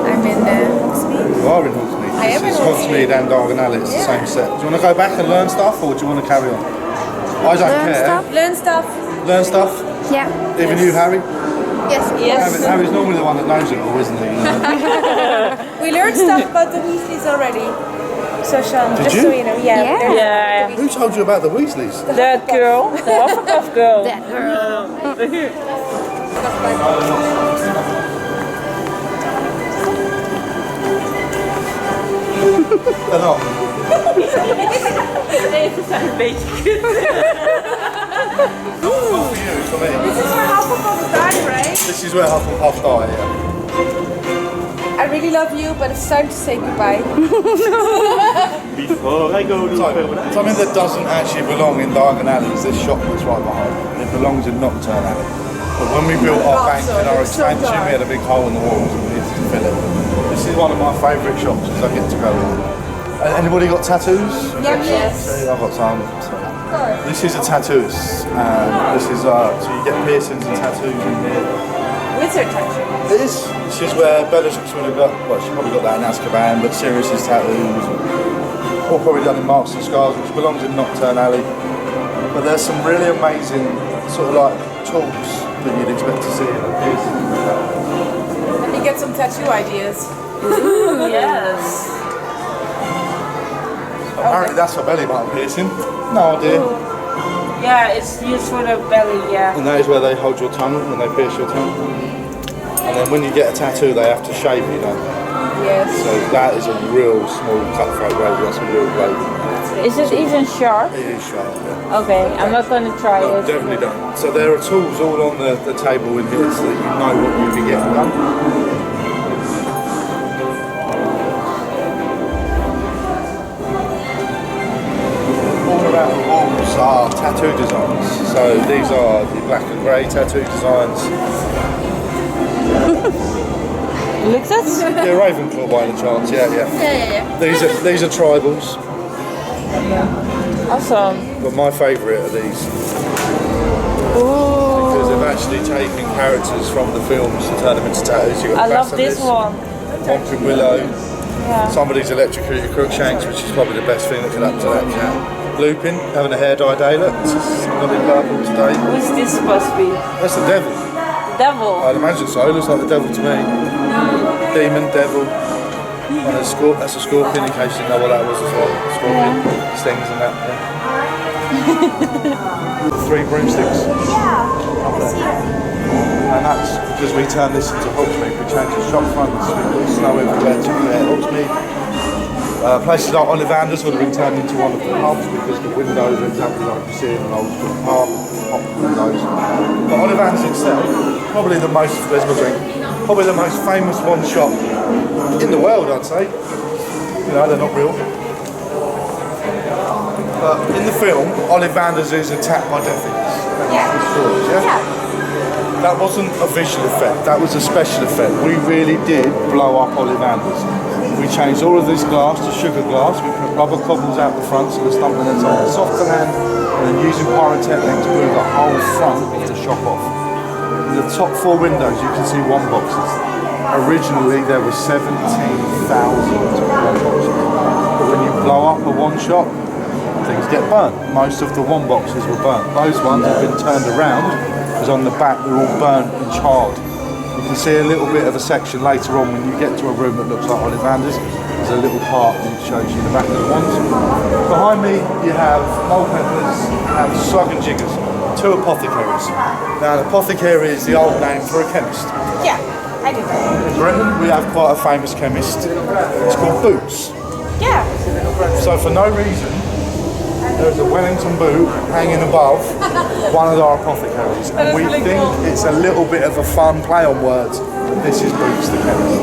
I'm in Hogsmeade. You are in Hogsmeade. I am in This is Hogsmeade and Diagon Alley. It's the same set. Do you want to go back and learn stuff, or do you want to carry on? I don't care. Learn stuff. Learn stuff. Yeah. Even you, Harry. Yes. Harry's normally the one that knows it all, isn't he? We learned stuff about the Weasleys already. So Sean, Did just you? so you know, Yeah. Who told you about the Weasleys? That girl. The Hufflepuff girl. That girl. They're not. Deze zijn een beetje kut. Not for you, for me. This is where Hufflepuff died, right? This is where Hufflepuff die, yeah. I really love you, but it's time to say goodbye. Before I go to Something that doesn't actually belong in Diagon Alley is this shop that's right behind. It belongs in Nocturne Alley. But when we built our bank and our expansion, we had a big hole in the walls and we needed to fill it. This is one of my favourite shops because I get to go in. Anybody got tattoos? Yes. I've got some. This is a tattooist. This is so you get piercings and tattoos in here. Wizard tattoo. It is. This is where Bellatrix would have got. Well, she probably got that in Azkaban, but Sirius's tattoos, all probably done in Marks and Scars, which belongs in Nocturne Alley. But there's some really amazing sort of like tools that you'd expect to see in a piercing. Let me get some tattoo ideas. Ooh, yes. Apparently that's a belly button piercing. No idea. Yeah, it's used for the belly, yeah. And that is where they hold your tongue when they pierce your tongue. And then when you get a tattoo, they have to shave you, don't they? Yes. So that is a real small cutthroat blade. That's a real blade. Is it even sharp? It is sharp, yeah. Okay, I'm not going to try No, it. definitely don't. So there are tools all on the table in here so that you know what you'll be getting done. All around the walls are tattoo designs. So these are the black and grey tattoo designs. Looks it? Yeah, Ravenclaw by any chance, yeah. These are tribals. Awesome. But my favourite are these. Ooh. Because they've actually taken characters from the films to turn them into tattoos. You've got I love this Basilisk, one. Whomping Willow, Some of these electrocuted Crookshanks, which is probably the best thing that could happen to that cat. Lupin, having a hair dye day, look. It's got it purple today. Who's this supposed to be? That's the devil. Devil? I'd imagine so. It looks like the devil to me. Demon, devil. And that's a scorpion, in case you didn't know what that was as well. Scorpion, stings and that. Yeah. 3 broomsticks. And that's because we turned this into Hogsmeade. We changed the shop fronts, we put snow everywhere to create Hogsmeade. Places like Ollivanders would have been turned into one of the pubs because the windows are exactly like you see in an old school pub, hop windows. But Ollivanders itself, probably the most, there's my drink, probably the most famous one shop in the world, I'd say. You know, they're not real. But in the film, Ollivanders is attacked by death eaters. Yeah. That wasn't a visual effect, that was a special effect. We really did blow up Ollivanders. We changed all of this glass to sugar glass, we put rubber cobbles out the front so the stumping heads on the softer hand, and then using pyrotechnics to blew the whole front of the shop off. In the top 4 windows you can see 1 boxes. Originally there were 17,000 1 boxes. But when you blow up a 1 shop, things get burnt. Most of the 1 boxes were burnt. Those ones have been turned around, because on the back they're all burnt and charred. You can see a little bit of a section later on when you get to a room that looks like Ollivanders. There's a little part that shows you the back of the ones. Behind me you have mole peppers, you have slug and jiggers, 2 apothecaries. Now an apothecary is the old name for a chemist. Yeah, I do that. In Britain we have quite a famous chemist. It's called Boots. Yeah. So for no reason, there's a Wellington boot hanging above one of our apothecaries, and we think it's a little bit of a fun play on words. This is Boots the chemist.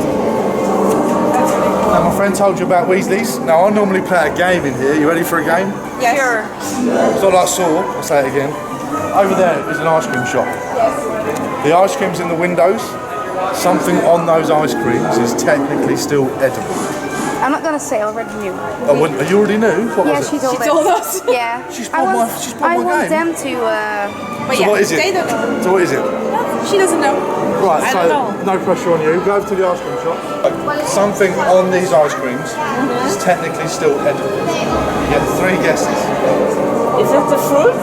Now my friend told you about Weasleys. Now I normally play a game in here. You ready for a game? Yes. Sure. So like I saw, I'll say it again. Over there is an ice cream shop. Yes. The ice cream's in the windows. Something on those ice creams is technically still edible. I'm not gonna say, I already knew. You already knew? What was it? She told us. Yeah. I want them to. But so yeah, what is it? So what is it? She doesn't know. Right, so no pressure on you. Go over to the ice cream shop. Something on these ice creams is technically still edible. You get 3 guesses. Is it the fruit?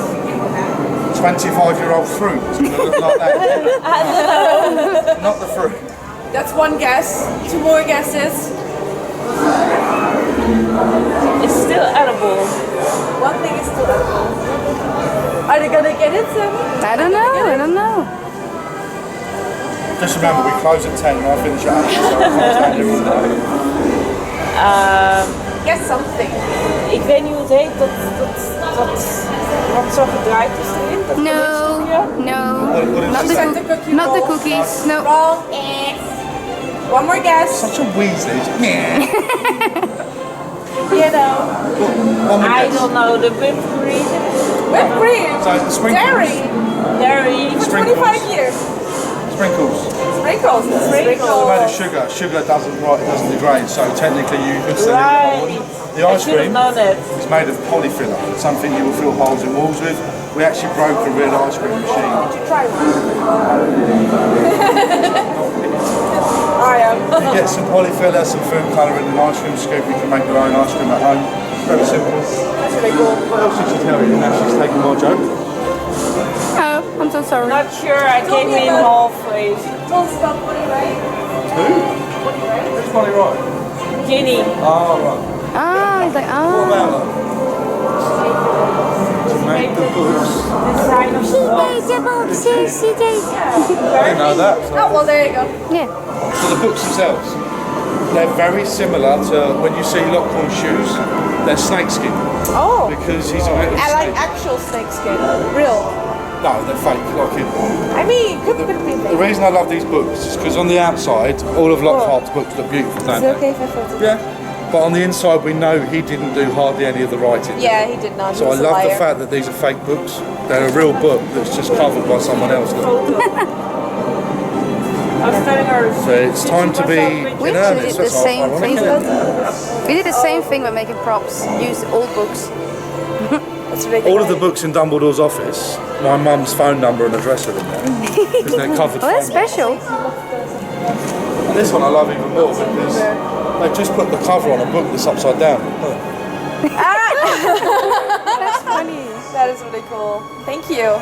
25-year-old fruit. It's going to look like that. Not the fruit. That's 1 guess. 2 more guesses. It's still edible. 1 thing is still edible. Are they gonna get it, Sam? I don't know. Just remember, we close at 10 and I finish at 8, so I can't stand every day. Guess something. Ik weet niet hoe het heet, wat zo gedraaid is erin. Not the cookies. No. Wrong. 1 more guess. Such a Weasley. You know. I don't know, the whipped cream. Whipped cream. So the sprinkles. Dairy. For 25 years. Sprinkles. Sprinkles. They're made of sugar. Sugar doesn't degrade, so technically you could sell it. The ice cream is made of polyfiller, something you will fill holes in walls with. We actually broke a real ice cream machine. Try You get some polyfiller, some food colouring, and an ice cream scoop. You can make your own ice cream at home. Very simple. That's really cool. What else did she tell you? Now she's taking my joke. Oh, I'm so sorry. Not sure, I came in halfway. Don't stop Bonnie Wright. Who? Bonnie Wright. Who's Bonnie Wright? Ginny. Oh, right. He's like, What about her? To make the books. She made the books, yes, she did. I didn't know that. So. Oh, well, there you go. Yeah. So the books themselves, they're very similar to when you see Lockhorn's shoes, they're snakeskin. Oh. Because he's a made of I like snake. actual snakeskin. Real. No, they're fake, like it. I mean, could be fake. The reason I love these books is because on the outside, all of Lockhart's books look beautiful, don't Is they? it okay if I photo? Yeah. But on the inside, we know he didn't do hardly any of the writing. Yeah, he did not. So I love the fact that these are fake books. They're a real book that's just covered by someone else. So it's time to be We in actually earnest. did the That's same ironic, thing. isn't it? We did the same thing when making props. Used old books. That's really All of the books in Dumbledore's office, my mum's phone number and address are in there. Because they're covered. Oh, that's special. And this one I love even more because They've just put the cover on a book that's upside down. That's funny. That is really cool. Thank you.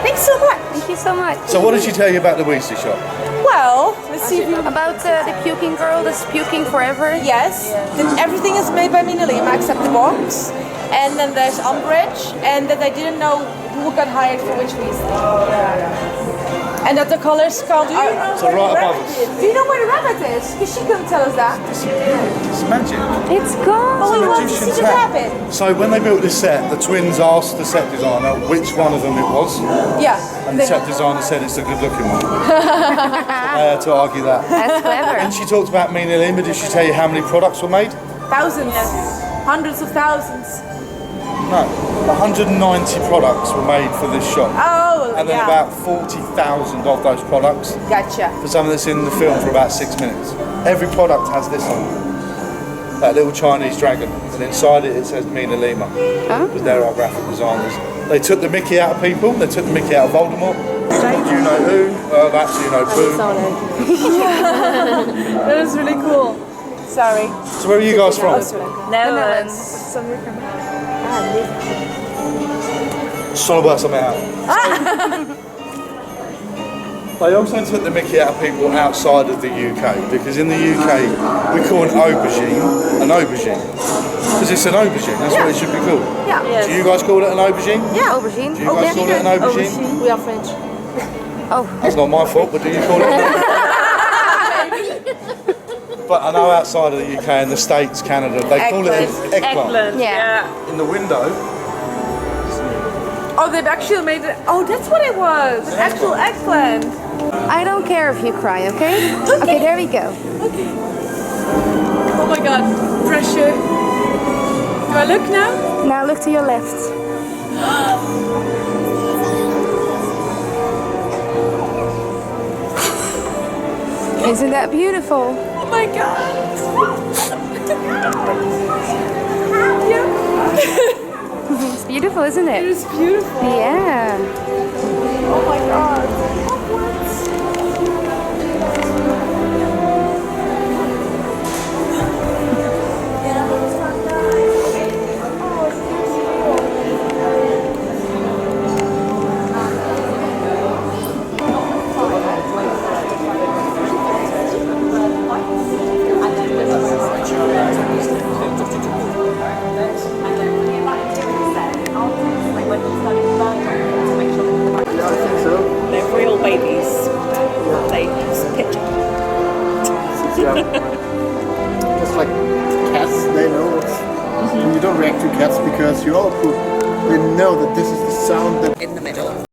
Thanks so much. Thank you so much. So what did she tell you about the Weasley shop? Well, let's see if you... About the puking girl that's puking forever? Yes. Everything is made by Mina Lima except the box. And then there's Umbridge. And that I didn't know who got hired for which Weasley. And that the colors come... So right above us. Do you know where the rabbit is? Because she couldn't tell us that. It's magic. It's gone. Oh, we want to see Magician's this hat. happen. So when they built this set, the twins asked the set designer which one of them it was. Yeah. And the set designer said it's a good looking one. So they had to argue that. That's clever. And she talked about Mina Lima. Did she tell you how many products were made? Thousands. Hundreds of thousands. No. 190 products were made for this shop. Oh, And then yeah. about 40,000 of those products Gotcha. for some of this in the film for about 6 minutes. Every product has this on it. That little Chinese dragon. And inside it, it says Mina Lima. Because they're our graphic designers. They took the Mickey out of people. They took the Mickey out of Voldemort. It's called You Know Who. That's You Know Boo. That was really cool. Sorry. So where are you guys from? Netherlands. Just trying to work something out. They also took the Mickey out of people outside of the UK, because in the UK we call an aubergine because it's an aubergine. That's what it should be called. Yeah. Do you guys call it an aubergine? Yeah, aubergine. Do you guys call it an aubergine? We are French. Oh. That's not my fault, but do you call it an aubergine? But I know outside of the UK and the States, Canada, they call it an eggplant. Yeah. In the window. Oh, they've actually made it. Oh, that's what it was. An actual eggplant. I don't care if you cry, okay? Okay, there we go. Okay. Oh my god, pressure. Do I look now? Now look to your left. Isn't that beautiful? Oh my god. It's beautiful, isn't it? It is beautiful. Yeah. Oh my god. They're real babies. They just picture. Just like cats, they know it's, you don't react to cats because you all poop. They know that this is the sound that In the middle.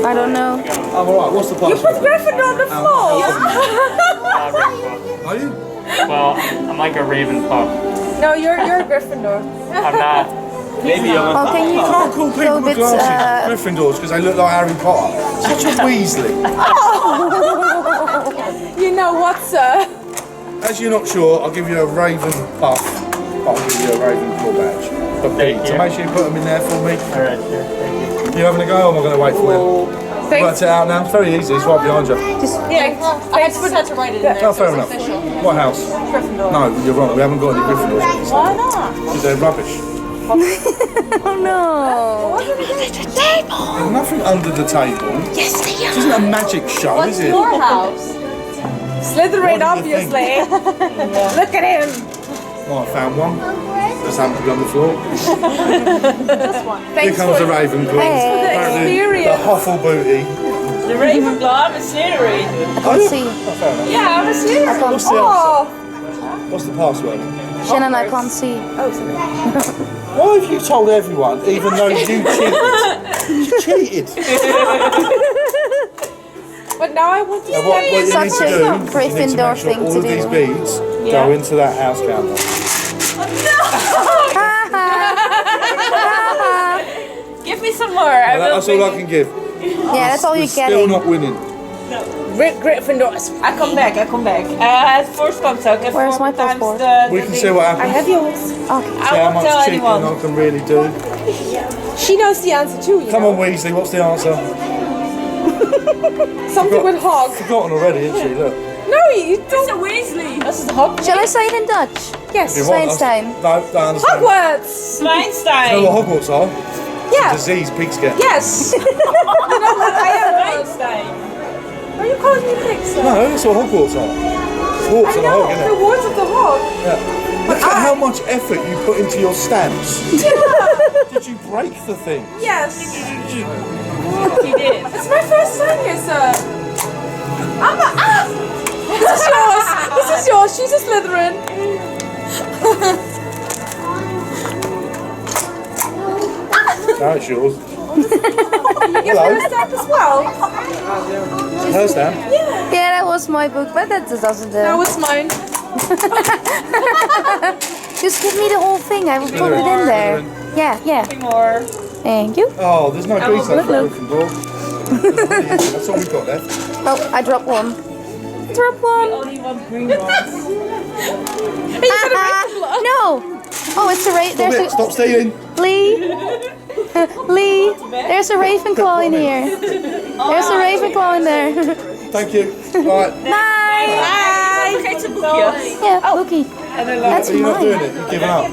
I don't know. I'm alright, what's the password? You put Gryffindor on the floor! Are you? Well, I'm like a Ravenclaw. No, you're a Gryffindor. I'm not. Maybe I'm Oh, can you You can't call people with glasses Gryffindors because they look like Harry Potter. Such a Weasley. You know what, sir? As you're not sure, I'll give you a Raven buff. I'll give you a Ravenclaw badge. So make sure you put them in there for me. Alright, sure. Thank you. You having a go or am I going to wait for you? Worked it out now. It's very easy. It's right behind you. Thanks for had to write it in there. No, fair enough. What house? Gryffindor. No, you're wrong. We haven't got any Gryffindors. Why not? Because they're rubbish. Oh no. There's nothing under the table. Yes, they This isn't a magic show, is it? Your house. Slytherin, obviously. Look at him. Oh, I found one. Just happened to be on the floor. Here comes the Ravenclaw. Apparently, the Hufflebooty. The Ravenclaw, I'm a Slytherin. I can't see. Oh, fair enough. Yeah, I'm a Slytherin. I can't What's the see. answer? What's the password? Shannon, I can't see. Why have you told everyone, even though you cheated? You cheated. But now I want to Now, what you need Such to a do, you need to Gryffindor make sure thing all to of these do. beads go into that house counter. Give me some more. I will That's all I can give. Yeah, that's all We're you're still getting. not winning. Gryffindor. I come back. First come second. Where's my passport? We can see what happens. I have yours. See I how won't much tell cheating anyone. I can really do. She knows the answer too, you Come know. on, Weasley, what's the answer? Something with hog. Forgotten already, isn't she? Look. No, you don't. It's a Weasley. This is the hog. Shall I say it in Dutch? Yes. You want us- Zwijnstein. No, don't understand. Hogwarts. You know Schweinstein. what Hogwarts are? Yeah. Disease pigs get. Yes. You know what? I am. Schweinstein. Are you calling me pigs? No, that's what Hogwarts are. Warts I and a know. hog, The isn't it? words of the hog. Yeah. Look at how much effort you put into your stamps. Did you break the thing? Yes. He did. It's my first time here, sir. I'm a. Ah! This is yours. This is yours. She's a Slytherin. No, it's yours. You give her a stamp as well. Her stamp. Yeah, that was my book, but that doesn't. No, it's mine. Just give me the whole thing. I will put it in there. Yeah, yeah. More. Thank you. Oh, there's no grease left for look. Gryffindor. That's all we've got left. Oh, I dropped one. Drop one. Only one green ones. No. Oh, it's a there's a Stop stealing. Lee. Lee, there's a Ravenclaw in here. There's a Ravenclaw in there. Thank you. Right. Bye. Vergeet zijn boekjes. Yeah, Loki. That's Are you not doing mine. it? You've given up.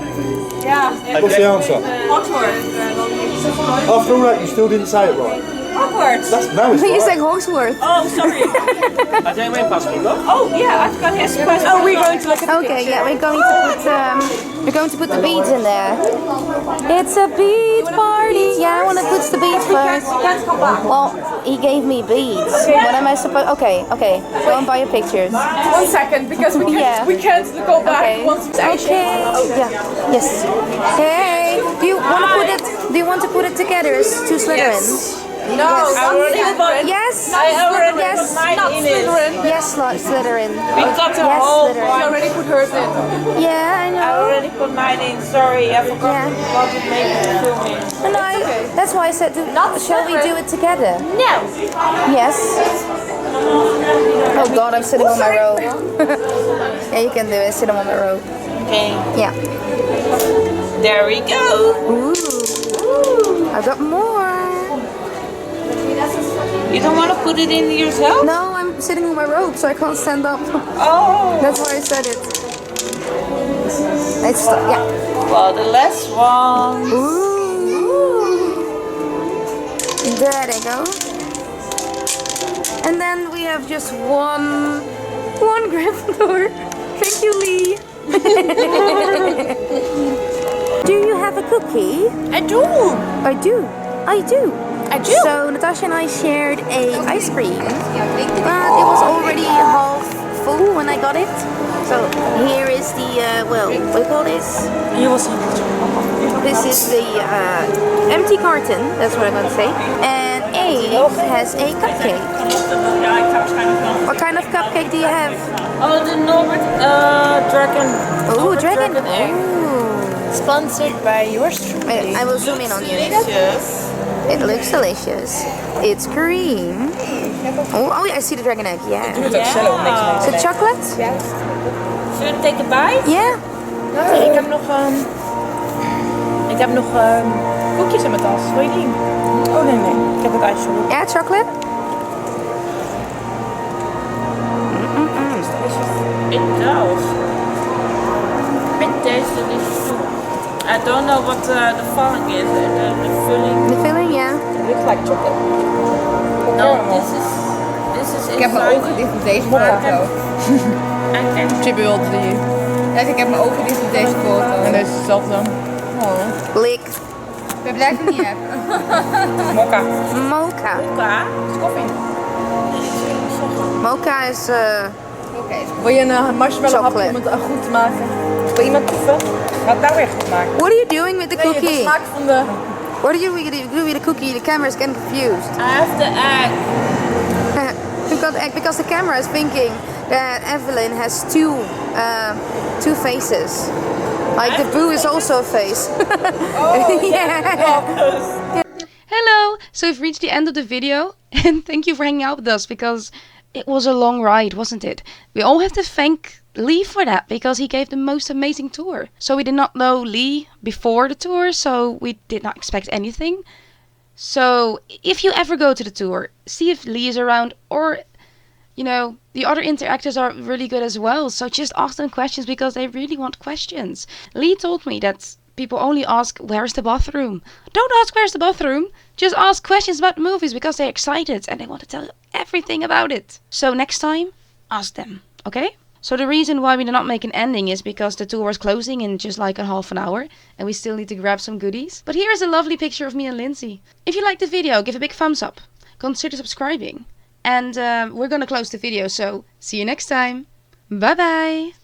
Ja. What's the answer? Hogwarts. After all that, you still didn't say it right. Hogwarts. No, it's You right. said Hogsworth. Oh, sorry. Had jij mijn paspoort dan? Oh, yeah, I've got his question. Oh, we're going to look at the Okay, yeah, we're going to put the beads in there. It's a bead party. Yeah, I want to put the beads first. Well, he gave me beads. What am I supposed? Okay, go and buy your pictures. 1 second, because we can't. Yeah. We can't go back Okay. once it's Okay. Yeah. Yes. Hey, do you want to put it? Do you want to put it together as two Slytherins? No, Yes. not Slytherin. Yes. I already Yes. put mine Not in it. Slytherin. Yes, Slytherin. We got the Yes, whole Slytherin. She one. already put hers in. Yeah, I I know. already put mine in. Sorry, I forgot Yeah. what to make the filming. And that's why I said, shall we do it together? No. Yes. Oh God, I'm sitting on my robe. Yeah, you can do it. Sit on my robe. Okay. Yeah. There we go. Ooh. I got more. You don't want to put it in yourself? No, I'm sitting on my robe, so I can't stand up. Oh. That's why I said it. It's yeah. Well, the last one. Ooh. There they go. And then we have just one Gryffindor. Thank you, Lee. Do you have a cookie? I do. I do. I do. I do. So Natasha and I shared a ice cream, but it was already half full when I got it. So here is the well, what do you call this? This is the empty carton. That's what I'm gonna say. And has a cupcake. What kind of cupcake do you have? Oh, the Norbert Dragon. Oh, dragon. Ooh. Sponsored by yours truly. I will zoom in on you. Delicious. It looks delicious. It's cream. Oh yeah, I see the dragon egg. Yeah. Is it chocolate? Yes. Should I take a bite? Yeah. Nee, ik heb nog koekjes in mijn tas. Wil je die? Oh nee, ik heb het ijsje. Yeah, chocolate. It does. It tastes delicious too. I don't know what the filling is. The filling. The filling, yeah. It looks like chocolate. No, this is Ik heb mijn ogen dicht met deze foto. Chippy wilde die. Ja, ik heb mijn ogen dicht met deze foto. En deze is hetzelfde dan. Blik. Ik ben blij dat ik het niet heb. Mokka. Mocha. Mokka. Dat is koffie. Mocha is Wil je een marshmallow hapje om het goed te maken? Wil iemand proeven? Ga het nou weer goed maken. What are you doing with the Nee, cookie? de smaak van de... What are you doing with the cookie? The camera is getting confused. I have the egg. Because the camera is thinking that Evelyn has two faces. Like the boo is also a face. Oh, yeah. Hello! So we've reached the end of the video and thank you for hanging out with us because it was a long ride, wasn't it? We all have to thank Lee for that because he gave the most amazing tour. So we did not know Lee before the tour, so we did not expect anything. So if you ever go to the tour, see if Lee is around, or you know, the other interactors are really good as well. So just ask them questions because they really want questions. Lee told me that people only ask, where's the bathroom? Don't ask where's the bathroom. Just ask questions about movies because they're excited and they want to tell you everything about it. So next time, ask them, okay? So the reason why we did not make an ending is because the tour was closing in just like a half an hour and we still need to grab some goodies. But here is a lovely picture of me and Lindsay. If you liked the video, give a big thumbs up. Consider subscribing. And we're gonna close the video, so see you next time. Bye bye!